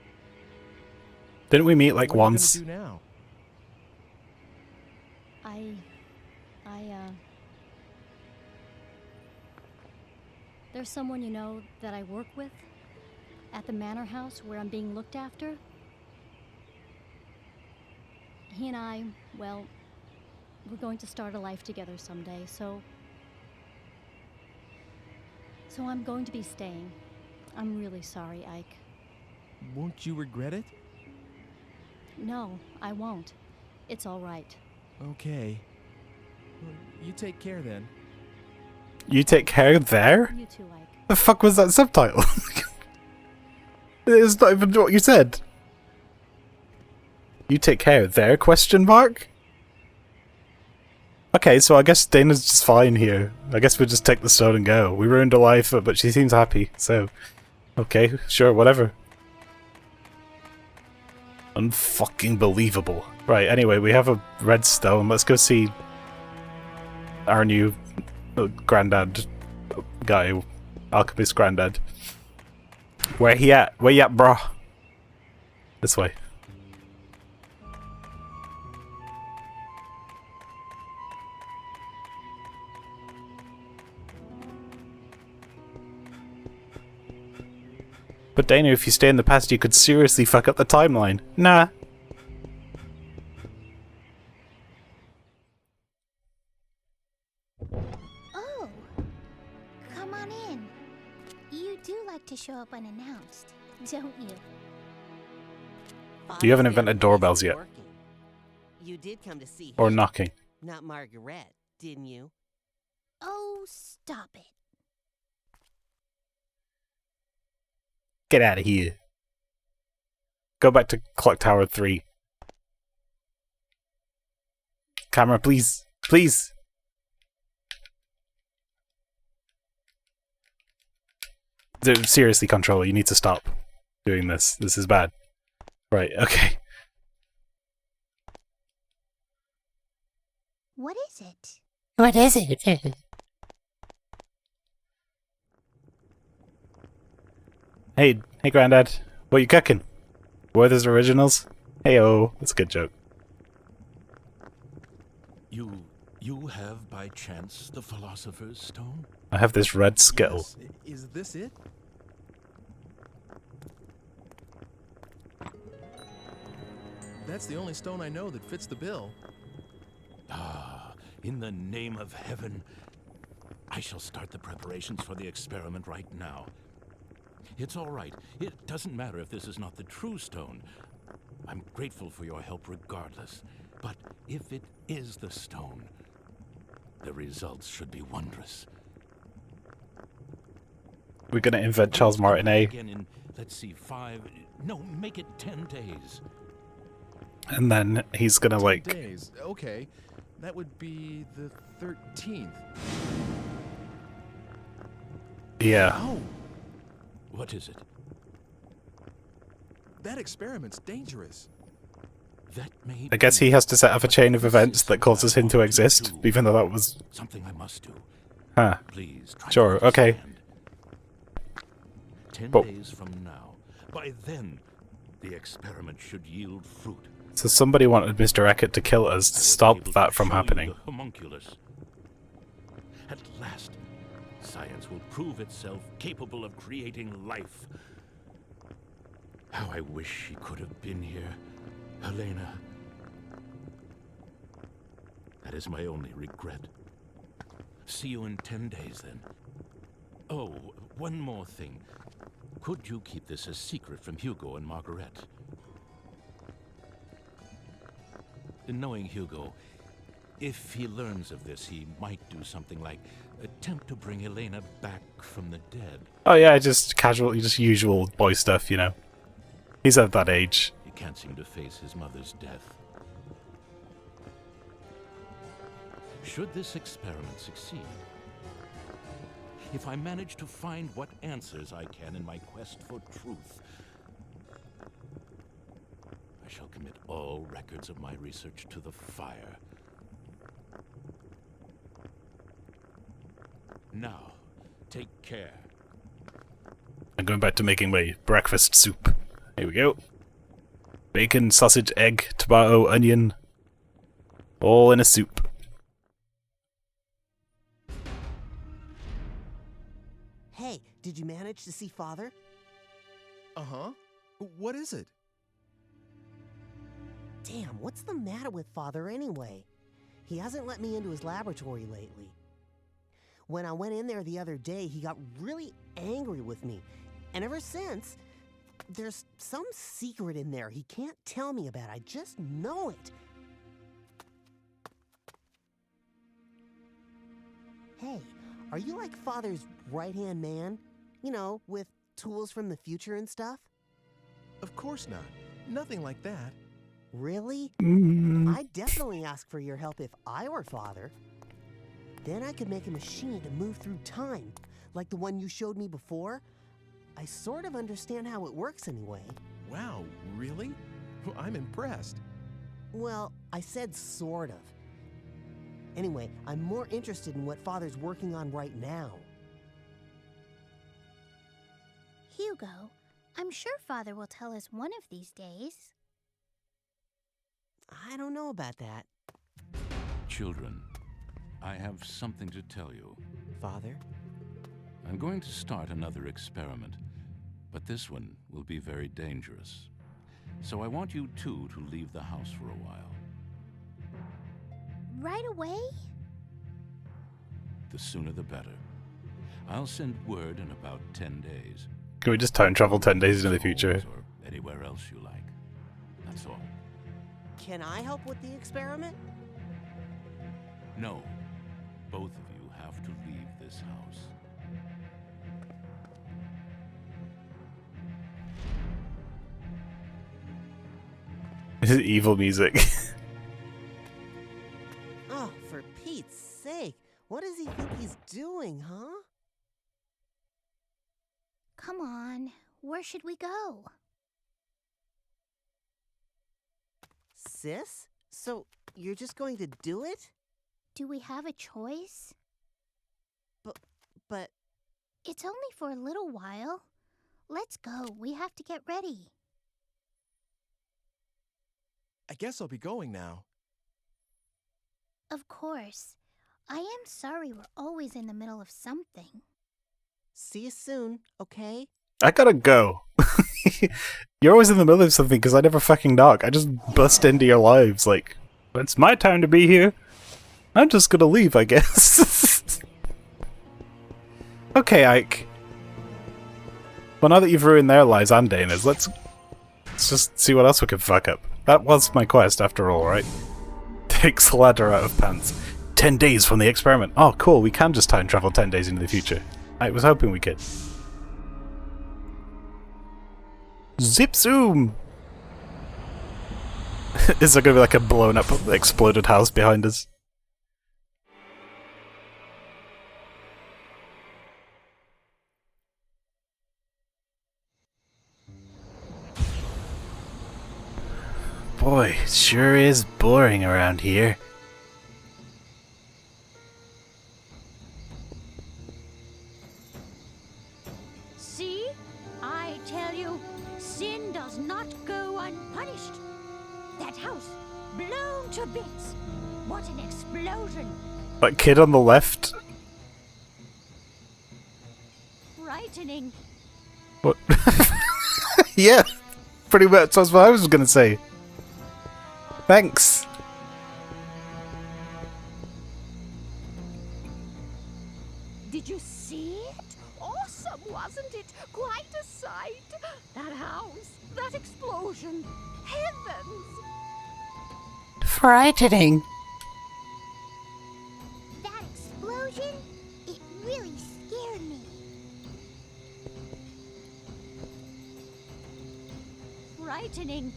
Didn't we meet like What are you once? gonna do now? There's someone you know that I work with at the manor house where I'm being looked after. He and I, well, we're going to start a life together someday, so I'm going to be staying. I'm really sorry, Ike. Won't you regret it? No, I won't. It's all right. Okay. Well, you take care then. You take care there? You too, Ike. The fuck was that subtitle? It's not even what you said. You take care there? Question mark? Okay, so I guess Dana's just fine here. I guess we'll just take the stone and go. We ruined her life, but she seems happy, so... Okay, sure, whatever. Unfucking believable. Right, anyway, we have a red stone. Let's go see our new granddad guy, alchemist granddad. Where he at? Where you at, brah? This way. But Dana, if you stay in the past, you could seriously fuck up the timeline. Nah. Oh, come on in. You do like to show up unannounced, don't you? You haven't invented doorbells yet. You did come to see Or him, knocking. not Margaret, didn't you? Oh, stop it. Get out of here. Go back to Clock Tower 3. Camera, please. Please. Seriously, controller, you need to stop doing this. This is bad. Right, okay. What is it? What is it? Hey, Grandad. What you cooking? Werther's Originals? Heyo, that's a good joke. You have by chance the Philosopher's Stone? I have this red skittle. Yes. Is this it? That's the only stone I know that fits the bill. Ah, in the name of heaven, I shall start the preparations for the experiment right now. It's all right. It doesn't matter if this is not the true stone. I'm grateful for your help regardless. But if it is the stone, the results should be wondrous. We're gonna invent Charles Martinet. Again in, let's see, make it 10 days. And then he's gonna, 10 like... days. Okay. That would be the 13th. Yeah. Oh! What is it? That experiment's dangerous. That may I guess he has to set up a chain of events that causes him to exist, even though that was... something I must do. Huh. Please try Sure, to okay. understand. 10 But- days from now. By then, the experiment should yield fruit. So somebody wanted Mr. Eckert to kill us to stop that from Show you happening. the homunculus. At last, science will prove itself capable of creating life. How I wish she could have been here, Helena. That is my only regret. See you in 10 days, then. Oh, one more thing. Could you keep this a secret from Hugo and Margaret? Knowing Hugo, if he learns of this, he might do something like attempt to bring Helena back from the dead. Oh yeah, just casual, just usual boy stuff, you know. He's at that age. He can't seem to face his mother's death. Should this experiment succeed, if I manage to find what answers I can in my quest for truth, I shall commit all records of my research to the fire. Now, take care. I'm going back to making my breakfast soup. Here we go. Bacon, sausage, egg, tomato, onion. All in a soup. Hey, did you manage to see Father? Uh-huh. What is it? Damn, what's the matter with Father anyway? He hasn't let me into his laboratory lately. When I went in there the other day, he got really angry with me. And ever since, there's some secret in there he can't tell me about. I just know it. Hey, are you like Father's right-hand man? You know, with tools from the future and stuff? Of course not. Nothing like that. Really? I'd definitely ask for your help if I were Father. Then I could make a machine to move through time, like the one you showed me before. I sort of understand how it works anyway. Wow, really? Well, I'm impressed. Well, I said sort of. Anyway, I'm more interested in what Father's working on right now. Hugo, I'm sure Father will tell us one of these days. I don't know about that. Children, I have something to tell you. Father? I'm going to start another experiment, but this one will be very dangerous. So I want you two to leave the house for a while. Right away? The sooner the better. I'll send word in about 10 days. Can we just time travel 10 days into the future? Or anywhere else you like. That's all. Can I help with the experiment? No. Both of you have to leave this house. This is evil music. Oh, for Pete's sake. What does he think he's doing, huh? Come on, where should we go? Sis? So, you're just going to do it? Do we have a choice? But... It's only for a little while. Let's go, we have to get ready. I guess I'll be going now. Of course. I am sorry we're always in the middle of something. See you soon, okay? I gotta go. You're always in the middle of something because I never fucking knock. I just bust into your lives like, it's my time to be here. I'm just gonna leave, I guess. Okay, Ike. Well, now that you've ruined their lives and Dana's, let's just see what else we can fuck up. That was my quest after all, right? Takes ladder out of pants. 10 days from the experiment. Oh, cool, we can just time travel 10 days into the future. I was hoping we could. Zip zoom! Is there gonna be like a blown up, exploded house behind us? Boy, it sure is boring around here. See? I tell you, sin does not go unpunished. That house, blown to bits. What an explosion. That kid on the left? Frightening. What? Yeah, pretty much that's what I was gonna say. Thanks. Did you see it? Awesome, wasn't it? Quite a sight. That house, that explosion. Heavens! Frightening. That explosion, it really scared me. Frightening.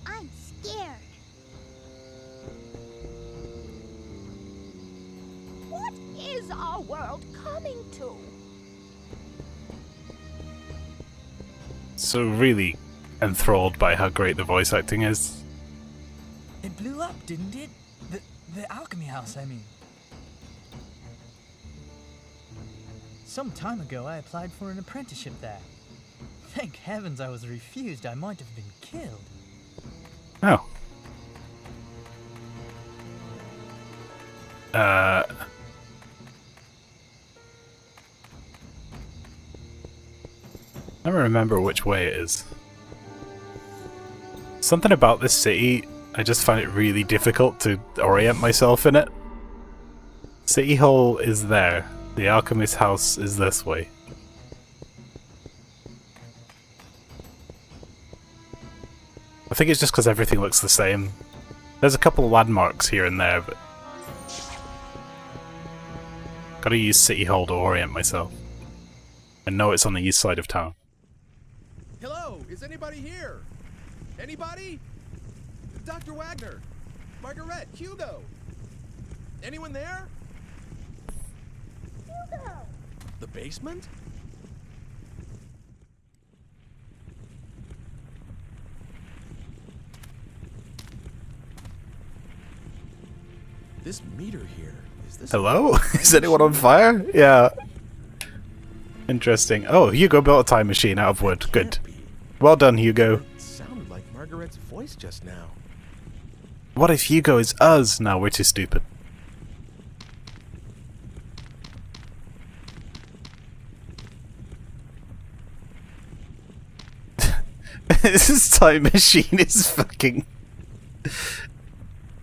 I'm scared. What is our world coming to? So really enthralled by how great the voice acting is. It blew up, didn't it? The alchemy house, I mean. Some time ago, I applied for an apprenticeship there. Thank heavens I was refused. I might have been killed. Oh. I don't remember which way it is. Something about this city, I just find it really difficult to orient myself in it. City Hall is there. The Alchemist House is this way. I think it's just because everything looks the same. There's a couple of landmarks here and there, but... Gotta use City Hall to orient myself. I know it's on the east side of town. Hello, is anybody here? Anybody? Dr. Wagner, Margaret, Hugo. Anyone there? Hugo! The basement? This meter here, is this... Hello? Is anyone on fire? Yeah. Interesting. Oh, Hugo built a time machine out of wood. Good. Well done, Hugo. It sounded like Margaret's voice just now. What if Hugo is us? No, we're too stupid. This time machine is fucking...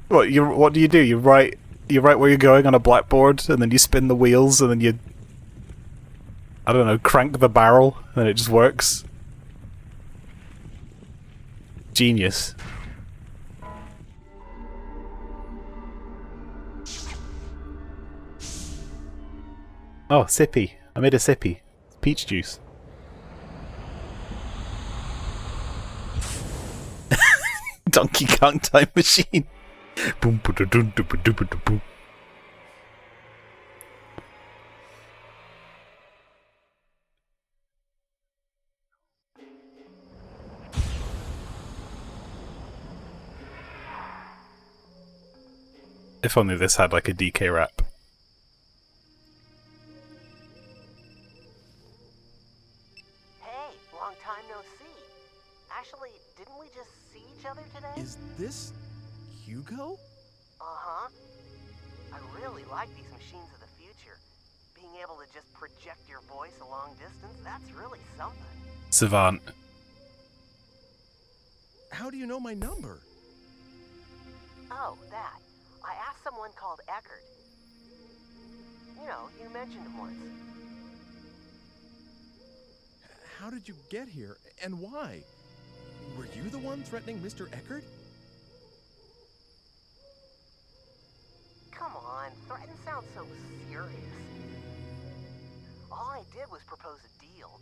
What do? You write where you're going on a blackboard, and then you spin the wheels, and then you... I don't know, crank the barrel, and it just works. Genius. Oh, sippy. I made a sippy. It's peach juice. Donkey Kong time machine. Boom, ba-da-dum, da-ba-dum-ba-da-boom. If only this had like a DK wrap. Hey, long time no see. Actually, didn't we just see each other today? Is this Hugo? Uh-huh. I really like these machines of the future. Being able to just project your voice a long distance, that's really something. Savant. How do you know my number? Oh, that. I asked someone called Eckert. You know, you mentioned him once. How did you get here, and why? Were you the one threatening Mr. Eckert? Come on, threaten sounds so serious. All I did was propose a deal.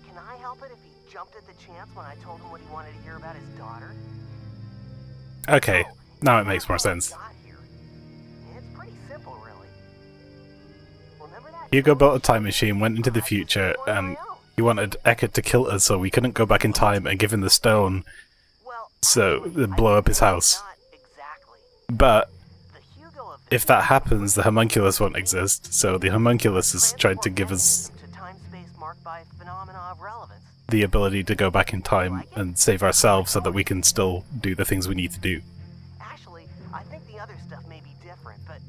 Can I help it if he jumped at the chance when I told him what he wanted to hear about his daughter? Okay, now it makes more sense. It's pretty simple, really. Remember that? Hugo built a time machine, went into the future, and he wanted Eckert to kill us so we couldn't go back in time and give him the stone so blow up his house. But if that happens, the homunculus won't exist, so the homunculus is trying to give us the ability to go back in time and save ourselves so that we can still do the things we need to do. Actually, I think the other stuff may be different, but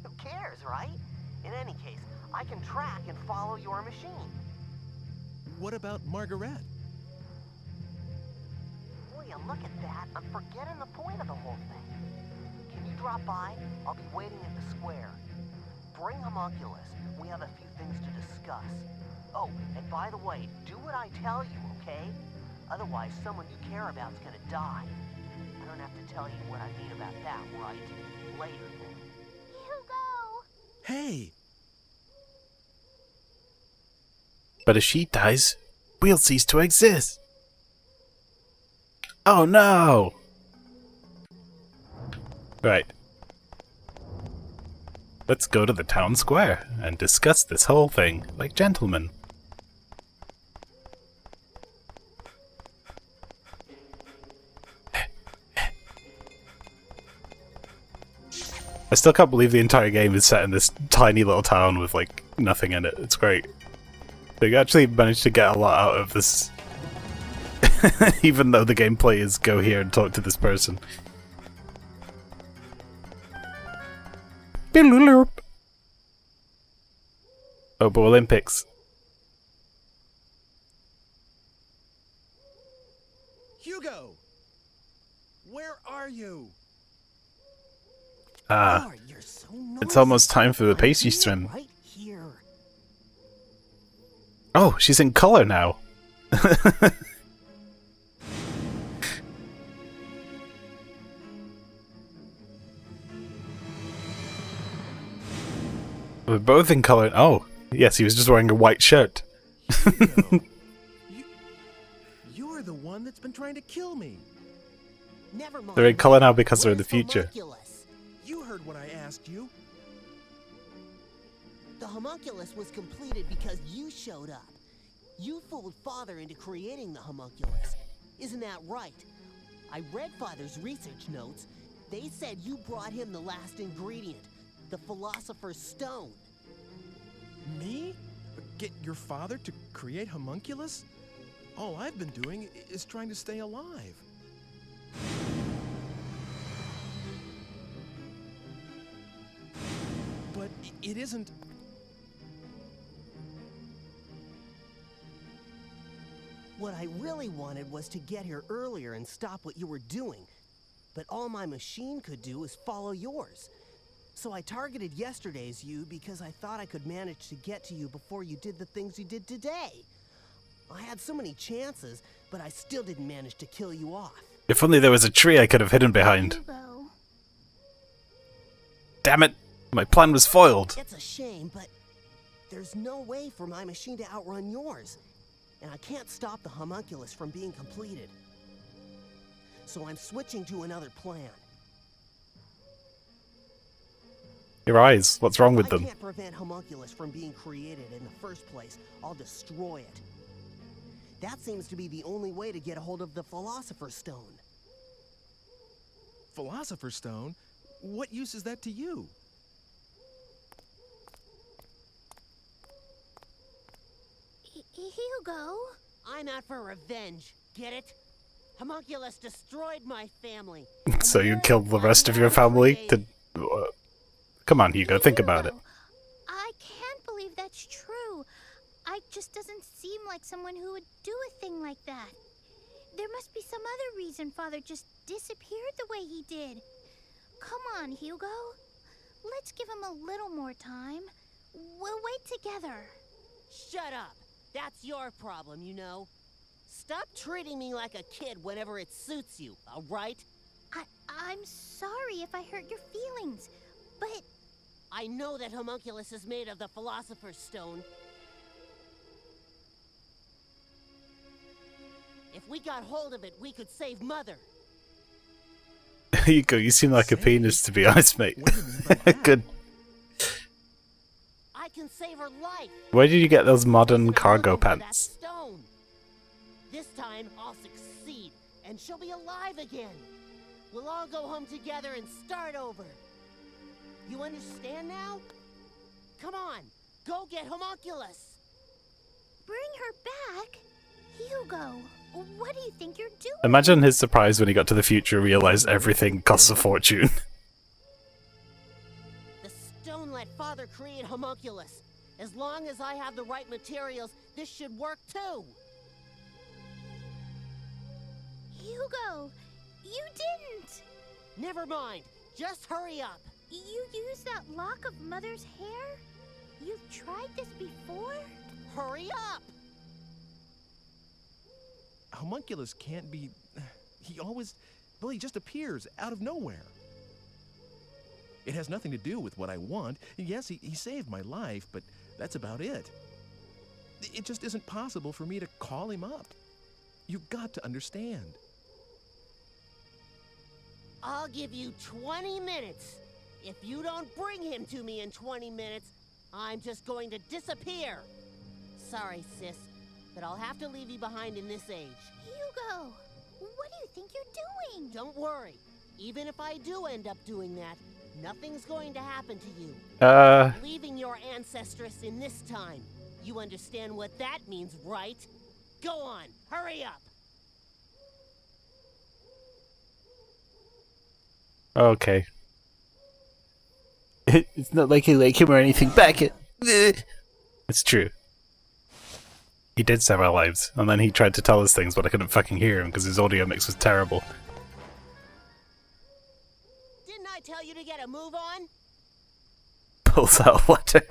who cares, right? In any case, I can track and follow your machine. What about Margaret? Will you look at that? I'm forgetting the point of the whole thing. Can you drop by? I'll be waiting at the square. Bring homunculus. We have a few things to discuss. Oh, and by the way, do what I tell you, okay? Otherwise, someone you care about's gonna die. I don't have to tell you what I mean about that, right? Later, then. Hugo! Hey! But if she dies, we'll cease to exist. Oh no! Right. Let's go to the town square and discuss this whole thing like gentlemen. I still can't believe the entire game is set in this tiny little town with like nothing in it. It's great. They actually managed to get a lot out of this. Even though the gameplay is go here and talk to this person. Obo Olympics. Hugo! Where are you? Ah. It's almost time for the pastry stream. Right here. Oh, she's in color now. We're both in color. Oh, yes, he was just wearing a white shirt. You that's been trying to kill me. Never mind. They're in color now because they're in the Where's future. Homunculus? You heard what I asked you. The homunculus was completed because you showed up. You fooled Father into creating the homunculus. Isn't that right? I read Father's research notes. They said you brought him the last ingredient, the Philosopher's Stone. Me? Get your father to create homunculus? All I've been doing is trying to stay alive. But it isn't... What I really wanted was to get here earlier and stop what you were doing. But all my machine could do was follow yours. So I targeted yesterday's you because I thought I could manage to get to you before you did the things you did today. I had so many chances, but I still didn't manage to kill you off. If only there was a tree I could have hidden behind. Hugo. Damn it! My plan was foiled. It's a shame, but there's no way for my machine to outrun yours. And I can't stop the homunculus from being completed. So I'm switching to another plan. Your eyes, what's wrong with I them? can't prevent homunculus from being created in the first place. I'll destroy it. That seems to be the only way to get a hold of the Philosopher's Stone. Philosopher's Stone? What use is that to you? Hugo? I'm out for revenge. Get it? Homunculus destroyed my family. So you killed the rest of your family to... Come on, Hugo, think about it. I can't believe that's true. I just doesn't seem like someone who would do a thing like that. There must be some other reason Father just disappeared the way he did. Come on, Hugo. Let's give him a little more time. We'll wait together. Shut up. That's your problem, you know. Stop treating me like a kid whenever it suits you, all right? I'm sorry if I hurt your feelings, but... I know that homunculus is made of the Philosopher's Stone. If we got hold of it, we could save Mother. Hugo, you seem like a penis, to be honest, mate. Good. I can save her life. Where did you get those modern cargo pants? Stone. This time, I'll succeed, and she'll be alive again. We'll all go home together and start over. You understand now? Come on, go get homunculus. Bring her back? Hugo, what do you think you're doing? Imagine his surprise when he got to the future and realized everything costs a fortune. The stone let Father create homunculus. As long as I have the right materials, this should work too. Hugo, you didn't. Never mind. Just hurry up. You used that lock of Mother's hair? You've tried this before? Hurry up! Homunculus can't be... He always... Well, he just appears out of nowhere. It has nothing to do with what I want. Yes, he saved my life, but that's about it. It just isn't possible for me to call him up. You've got to understand. I'll give you 20 minutes. If you don't bring him to me in 20 minutes, I'm just going to disappear. Sorry, sis, but I'll have to leave you behind in this age. Hugo, what do you think you're doing? Don't worry. Even if I do end up doing that, nothing's going to happen to you. Leaving your ancestress in this time. You understand what that means, right? Go on, hurry up. Okay. It's not like I like him or anything back. It's true. He did save our lives, and then he tried to tell us things, but I couldn't fucking hear him because his audio mix was terrible. Didn't I tell you to get a move on? Pulls out water.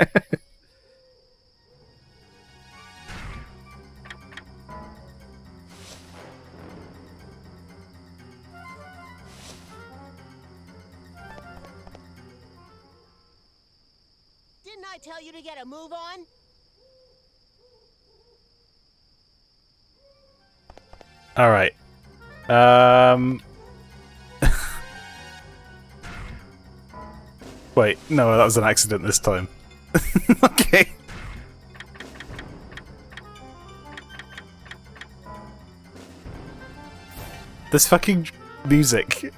Didn't I tell you to get a move on? Alright, Wait, no, that was an accident this time. Okay. This fucking music.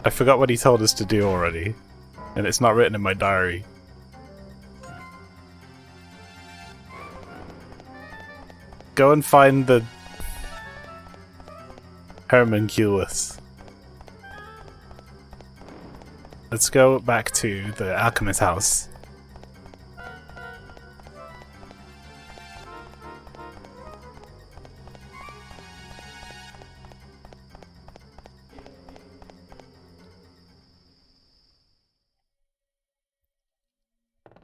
I forgot what he told us to do already, and it's not written in my diary. Go and find the Hermanculus. Let's go back to the alchemist house.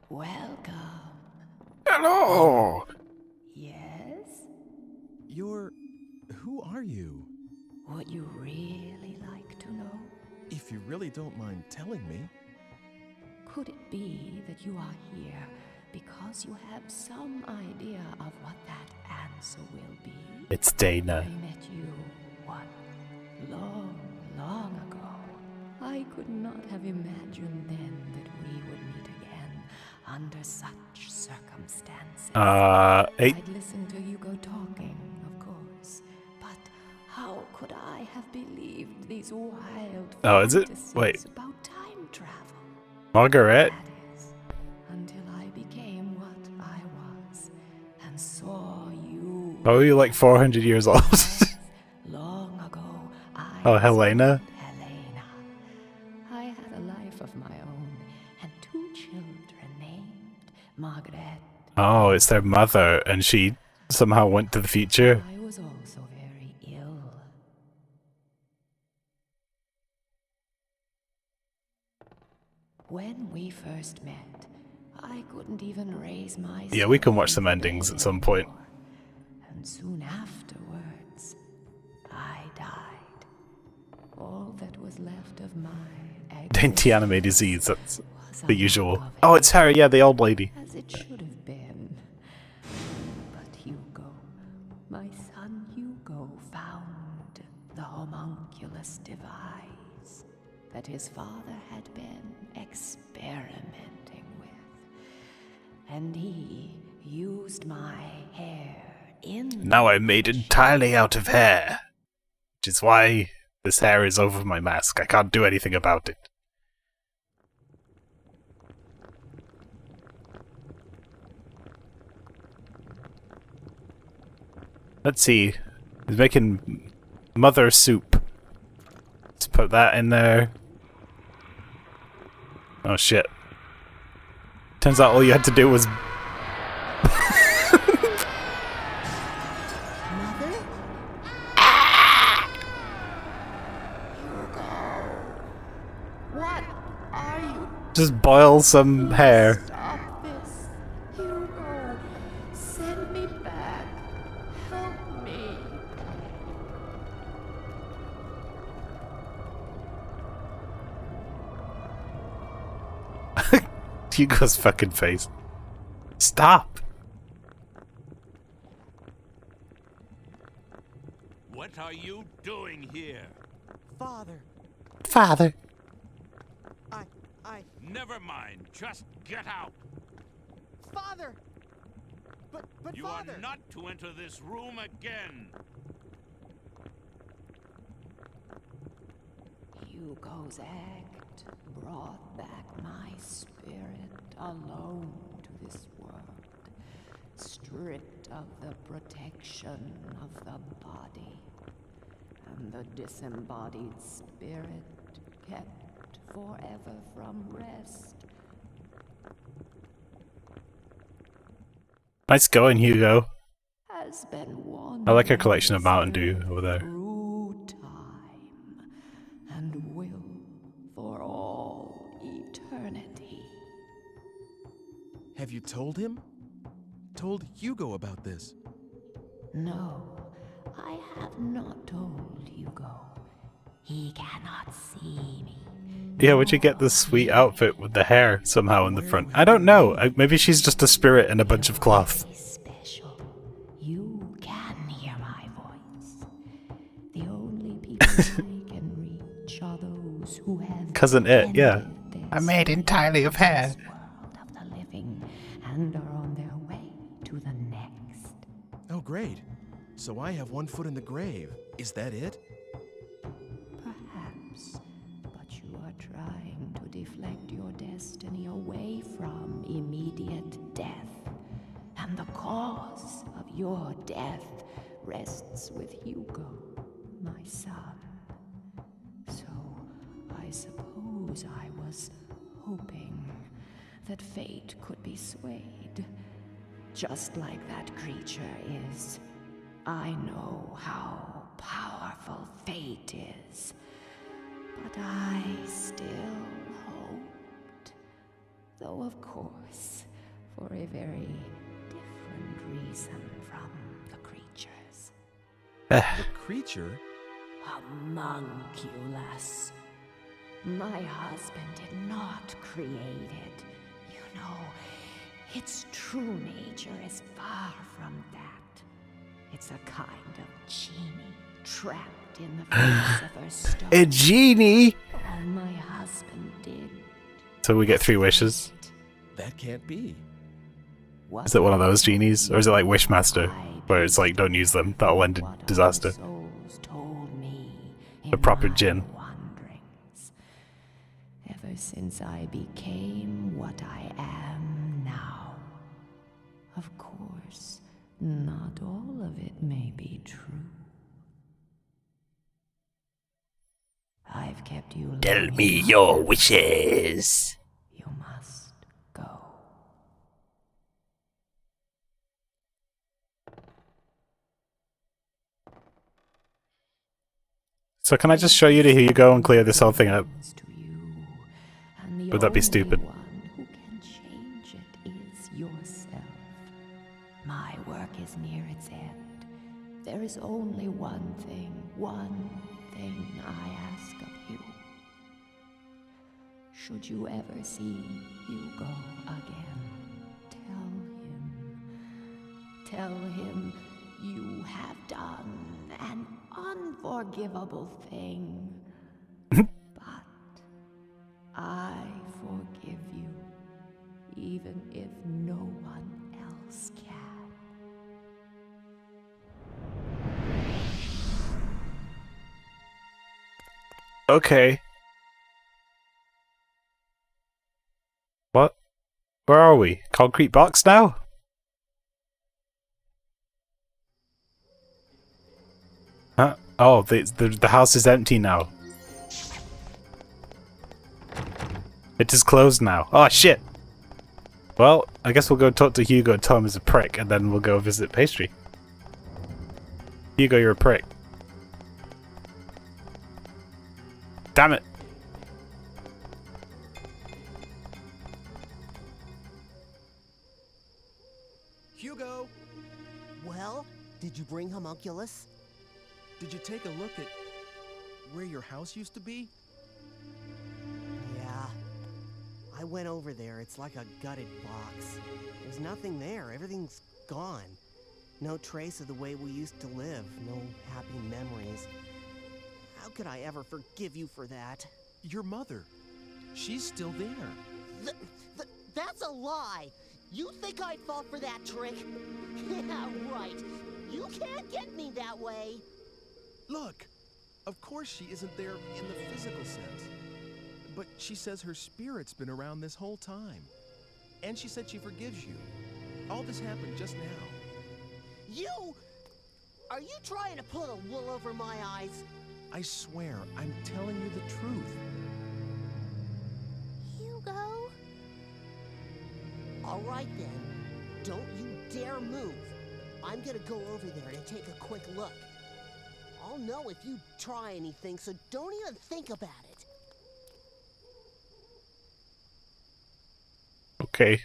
Welcome. Hello! Yes? Who are you? Would you really like to know? If you really don't mind telling me. Could it be that you are here because you have some idea of what that answer will be? It's Dana. I met you, what, long, long ago. I could not have imagined then that we would meet again under such circumstances. I'd listened to you go talking, of course, but how could I have believed these wild Oh, is it? fantasies Wait. about time travel? Margaret? Until I became what I was and saw you. Oh, you're like 400 years old. Long ago, Oh, Helena? I had a life of my own and 2 children named Margaret. Oh, it's their mother, and she somehow went to the future. I was also very ill. When we first met, I couldn't even raise my Yeah, we can watch some endings at some point. And soon afterwards, I died. All that was left of my Dainty anime disease, that's the usual. Oh, it's her, yeah, the old lady. as it should have been. But Hugo, my son Hugo, found the homunculus device that his father had been experimenting with. And he used my hair in... Now I'm made entirely out of hair. Which is why this hair is over my mask. I can't do anything about it. Let's see. He's making mother soup. Let's put that in there. Oh shit. Turns out all you had to do was... What are you? just boil some hair. Stop this. Hugo, send me back. Help me. Hugo's fucking face. Stop! What are you doing here? Father. Father. I... Never mind. Just get out. Father! But you Father! are not to enter this room again. Hugo's act brought back my spirit alone to this world, stripped of the protection of the body, and the disembodied spirit kept forever from rest. Nice going, Hugo. Has been I like her collection of Mountain Dew over there. through time and will for all eternity. Have you told him? Told Hugo about this? No, I have not told Hugo. He cannot see me Yeah, where'd you get this sweet outfit with the hair somehow in the front? I don't know. Maybe she's just a spirit in a bunch of cloth. You can hear my voice. The only people I can reach are those who have Cousin It, yeah. I'm made entirely of hair. of the living and are on their way to the next. Oh, great. So I have one foot in the grave. Is that it? Perhaps, but you are trying to deflect your destiny away from immediate death. And the cause of your death rests with Hugo, my son. So I suppose I was hoping that fate could be swayed, just like that creature is. I know how powerful fate is, but I still hoped, though of course, for a very different reason from the creatures. The creature? Homunculus. My husband did not create it. You know, its true nature is far from that. It's a kind of genie trapped in the face of her stone. A genie? All my husband did. So we get 3 wishes. That can't be. Is it one of those genies? Or is it like Wishmaster? Where it's like, don't use them, that'll end in disaster. A proper djinn. Ever since I became what I am now. Of course, not all of it may be true. I've kept you. Tell me your wishes. You must go. So can I just show you to Hugo and clear this whole thing up? Would that be stupid? Who can change it is yourself. My work is near its end. There is only one thing I ask of you. Should you ever see Hugo again, tell him you have done an unforgivable thing. But I forgive you, even if no one else can. Okay. What? Where are we? Concrete box now? Huh? Oh, the house is empty now. It is closed now. Oh shit! Well, I guess we'll go talk to Hugo and tell him he's a prick, and then we'll go visit Pastry. Hugo, you're a prick. Damn it! Hugo! Well, did you bring Homunculus? Did you take a look at where your house used to be? Yeah. I went over there. It's like a gutted box. There's nothing there. Everything's gone. No trace of the way we used to live. No happy memories. How could I ever forgive you for that? Your mother. She's still there. That's a lie! You think I'd fall for that trick? Yeah, right. You can't get me that way. Look! Of course she isn't there in the physical sense. But she says her spirit's been around this whole time. And she said she forgives you. All this happened just now. You? Are you trying to pull a wool over my eyes? I swear, I'm telling you the truth. Hugo? All right then. Don't you dare move. I'm gonna go over there and take a quick look. I'll know if you try anything, so don't even think about it. Okay.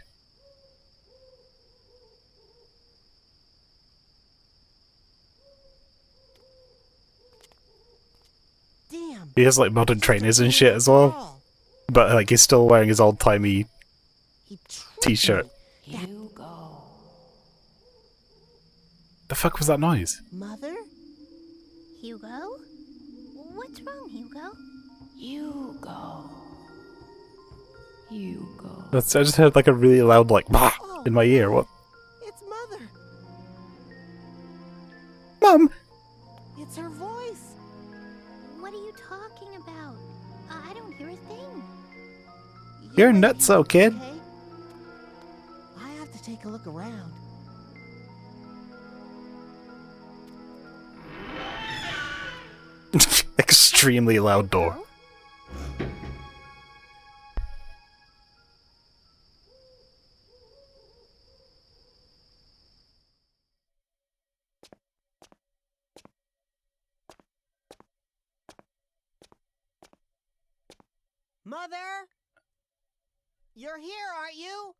Damn. He has like modern trainers and shit as well. but like he's still wearing his old-timey t-shirt. Hugo. The fuck was that noise? Mother? Hugo? What's wrong, Hugo? Hugo. Hugo. I just heard like a really loud like bah in my ear. What? It's Mother. Mum! It's her voice. What are you talking about? I don't hear a thing. You're nutso, kid. Okay. I have to take a look around. Extremely loud door. Mother? You're here, aren't you?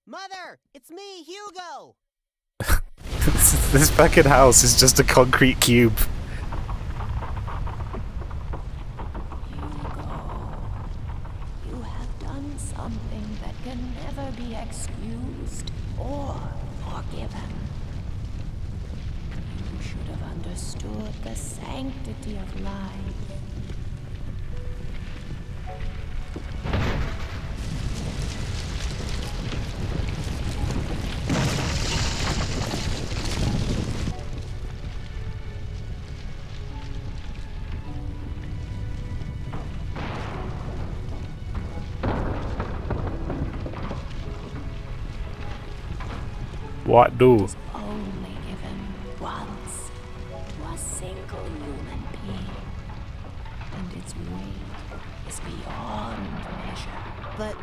Mother, it's me, Hugo. This fucking house is just a concrete cube. You have done something that can never be excused or forgiven. You should have understood the sanctity of life. What do? Only given once to a single human being, and its weight is beyond measure. But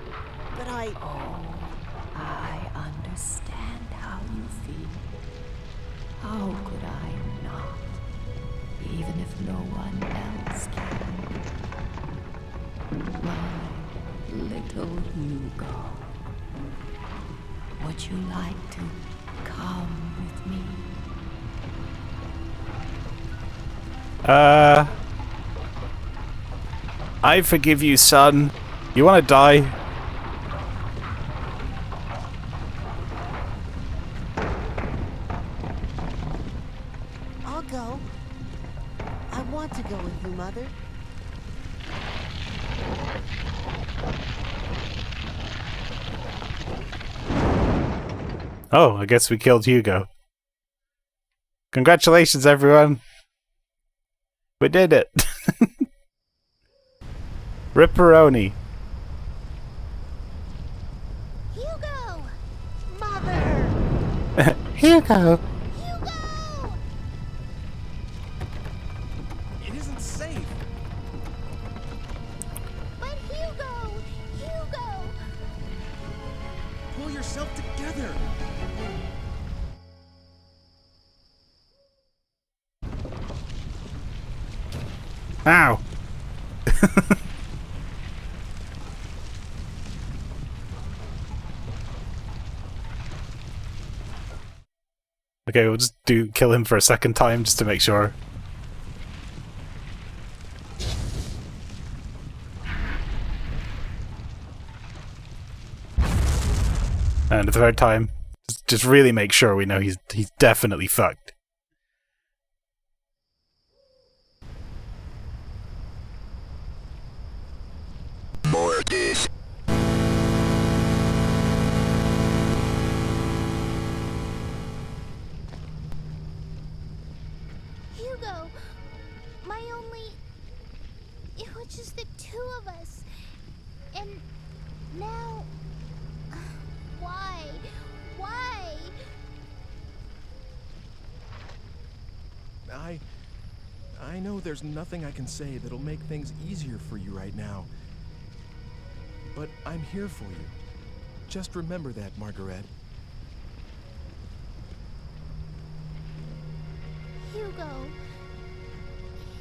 I... Oh, I understand how you feel. How could I not? Even if no one else can. My little Hugo. Would you like to come with me? I forgive you, son. You wanna die? I'll go. I want to go with you, Mother. Oh, I guess we killed Hugo. Congratulations, everyone! We did it! Ripperoni. Hugo! Mother! Hugo! It isn't safe. But Hugo! Hugo! Pull yourself together. Ow! Okay, we'll just kill him for a second time just to make sure. And the third time, just really make sure we know he's definitely fucked. Mortis. Hugo, my only... It was just the two of us. And now... Why? Why? I know there's nothing I can say that'll make things easier for you right now. But I'm here for you. Just remember that, Margaret. Hugo.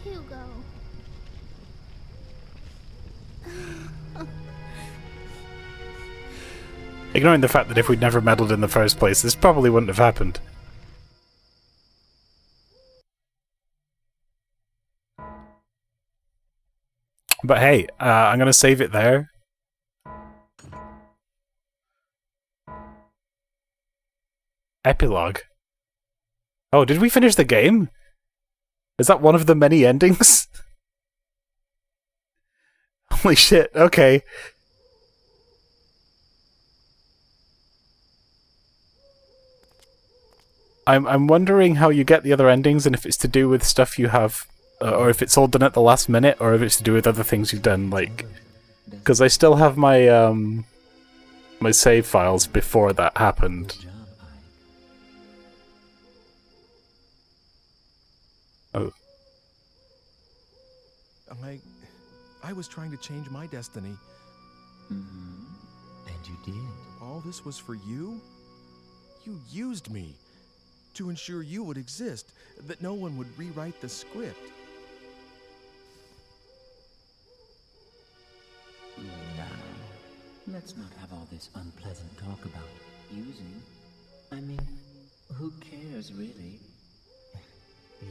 Hugo. Ignoring the fact that if we'd never meddled in the first place, this probably wouldn't have happened. But hey, I'm gonna save it there. Epilogue. Oh, did we finish the game? Is that one of the many endings? Holy shit, okay. I'm wondering how you get the other endings and if it's to do with stuff you have, or if it's all done at the last minute, or if it's to do with other things you've done, like... Because I still have my, my save files before that happened. Oh. I was trying to change my destiny. Mm-hmm. And you did. All this was for you? You used me to ensure you would exist, that no one would rewrite the script. Now, let's not have all this unpleasant talk about using. I mean, who cares, really? Yes.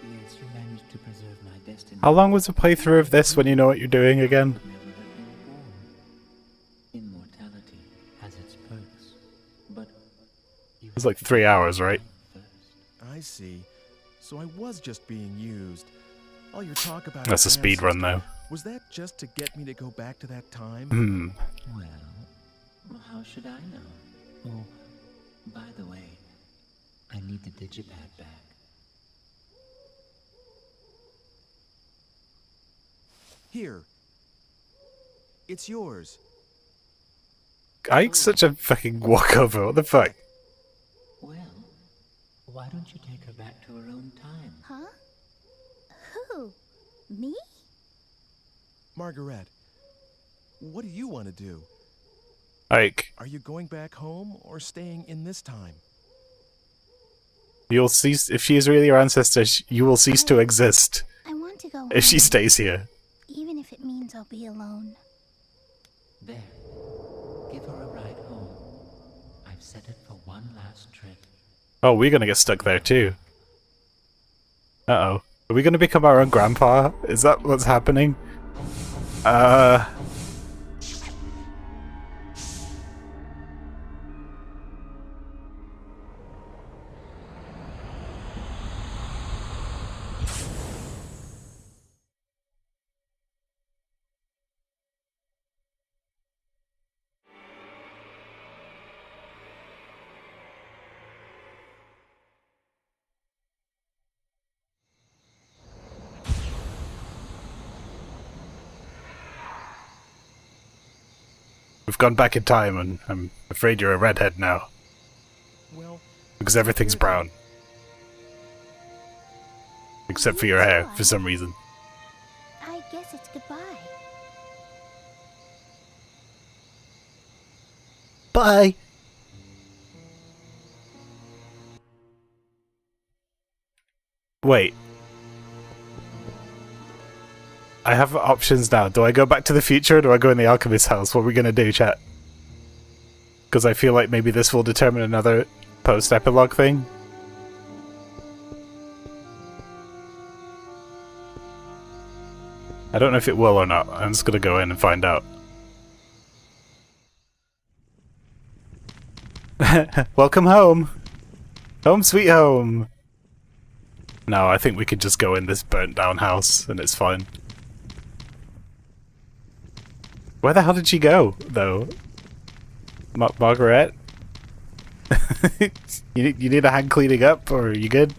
Yes, you managed to preserve my destiny. How long was a playthrough of this when you know what you're doing again? Immortality has its perks, but It was like 3 hours, right? I see. So I was just being used. All your talk about That's a speed run, though. Was that just to get me to go back to that time? Hmm. Well, how should I know? Oh, by the way, I need the digipad back. Here. It's yours. Ike's such a fucking walkover, what the fuck? Well, why don't you take her back to her own time? Huh? Who? Me? Margaret, what do you want to do? Ike, Are you going back home or staying in this time? you'll cease if she is really your ancestor. You will cease to exist I want to go if she home, stays here. even if it means I'll be alone. There. Give her a ride home. I've set it for one last trip. Oh, we're gonna get stuck there too. Uh-oh. Are we gonna become our own grandpa? Is that what's happening? We've gone back in time, and I'm afraid you're a redhead now. Well, because everything's brown. Except for your hair, for some reason. I guess it's goodbye. Bye! Wait. I have options now. Do I go back to the future or do I go in the alchemist's house? What are we gonna do, chat? Because I feel like maybe this will determine another post-epilogue thing. I don't know if it will or not. I'm just gonna go in and find out. Welcome home! Home sweet home! No, I think we could just go in this burnt down house and it's fine. Where the hell did she go, though? Margaret? you need a hand cleaning up, or are you good?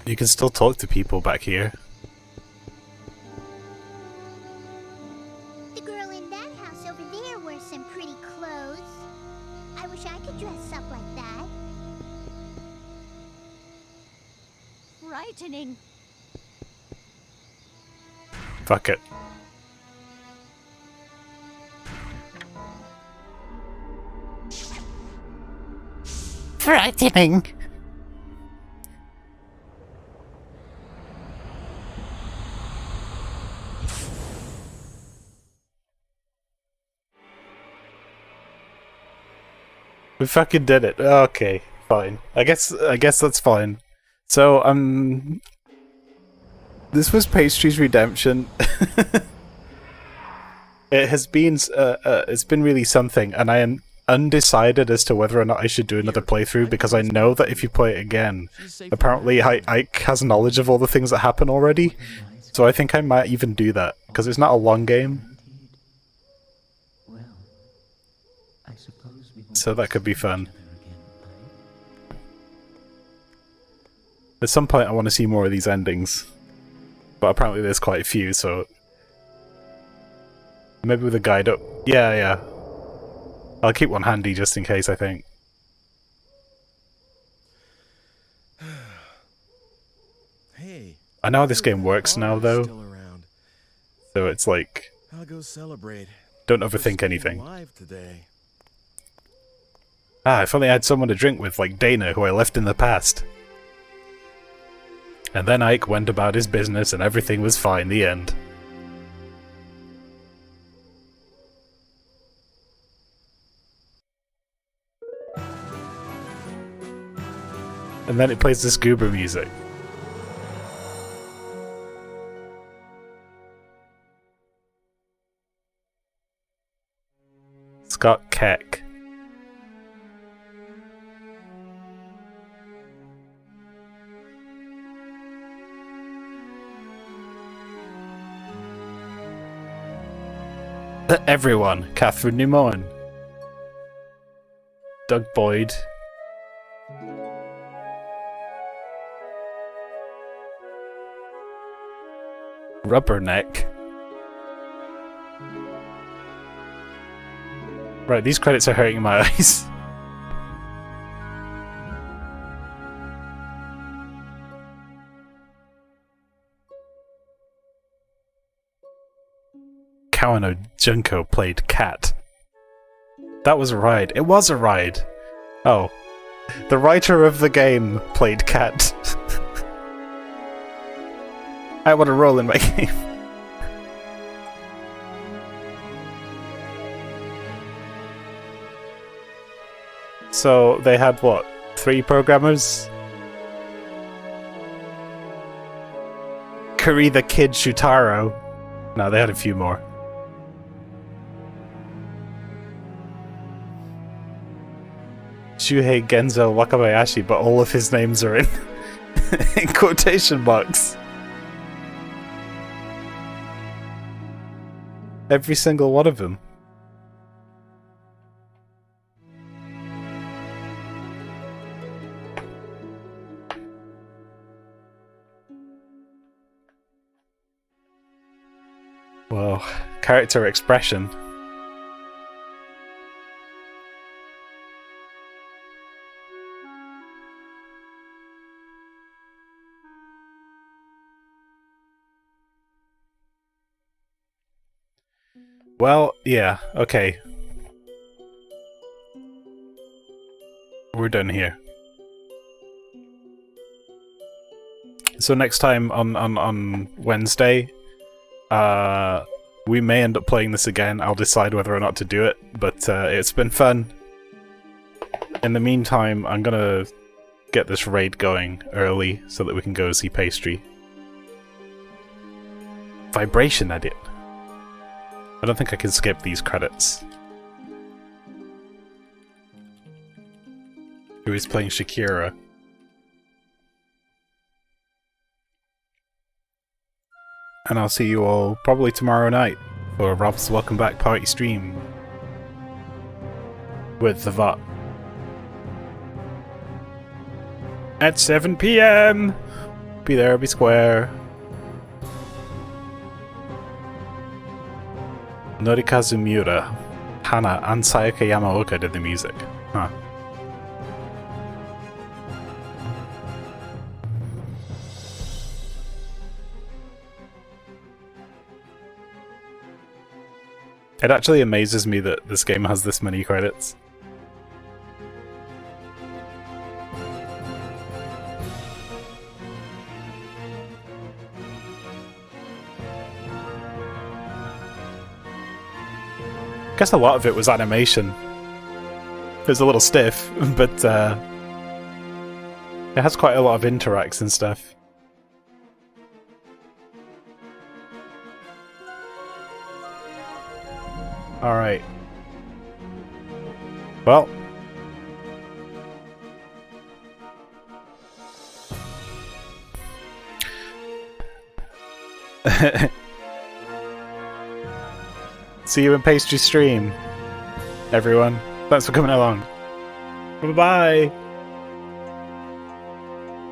You can still talk to people back here. The girl in that house over there wears some pretty clothes. I wish I could dress up like that. Frightening. Fuck it. Frightening. We fucking did it. Okay, fine. I guess that's fine. So, this was Pastry's redemption. It has been, it's been really something, and I am undecided as to whether or not I should do another playthrough, because I know that if you play it again, apparently Ike has knowledge of all the things that happen already, so I think I might even do that, because it's not a long game. So that could be fun. At some point I want to see more of these endings, but apparently there's quite a few, so... Maybe with a guide up. Yeah. I'll keep one handy just in case, I think. Hey. I know how this game works now, though. So it's like... I'll go celebrate. Don't overthink anything. Alive today. Ah, if only I had someone to drink with, like Dana, who I left in the past. And then Ike went about his business and everything was fine, the end. And then it plays this goober music. Scott Keck. Everyone. Catherine Newman. Doug Boyd. Rubberneck. Right, these credits are hurting my eyes. Kawano Junko played Cat. That was a ride. It was a ride! Oh. The writer of the game played Cat. I want to roll in my game. So, they had what? 3 programmers? Kuri the Kid Shutaro. No, they had a few more. Shuhei Genzo Wakabayashi, but all of his names are in quotation marks. Every single one of them. Well, character expression. Well, yeah, okay. We're done here. So next time on Wednesday, we may end up playing this again. I'll decide whether or not to do it, but it's been fun. In the meantime, I'm gonna get this raid going early so that we can go see Pastry. Vibration edit. I don't think I can skip these credits. Who is playing Shakira? And I'll see you all probably tomorrow night for Rob's Welcome Back Party stream with the VOT. At 7 PM! Be there, be square. Norikazu Miura, Hana, and Sayaka Yamaoka did the music. Huh. It actually amazes me that this game has this many credits. I guess a lot of it was animation. It's a little stiff, but it has quite a lot of interacts and stuff. Alright. Well. See you in pastry stream, everyone. Thanks for coming along. Bye-bye.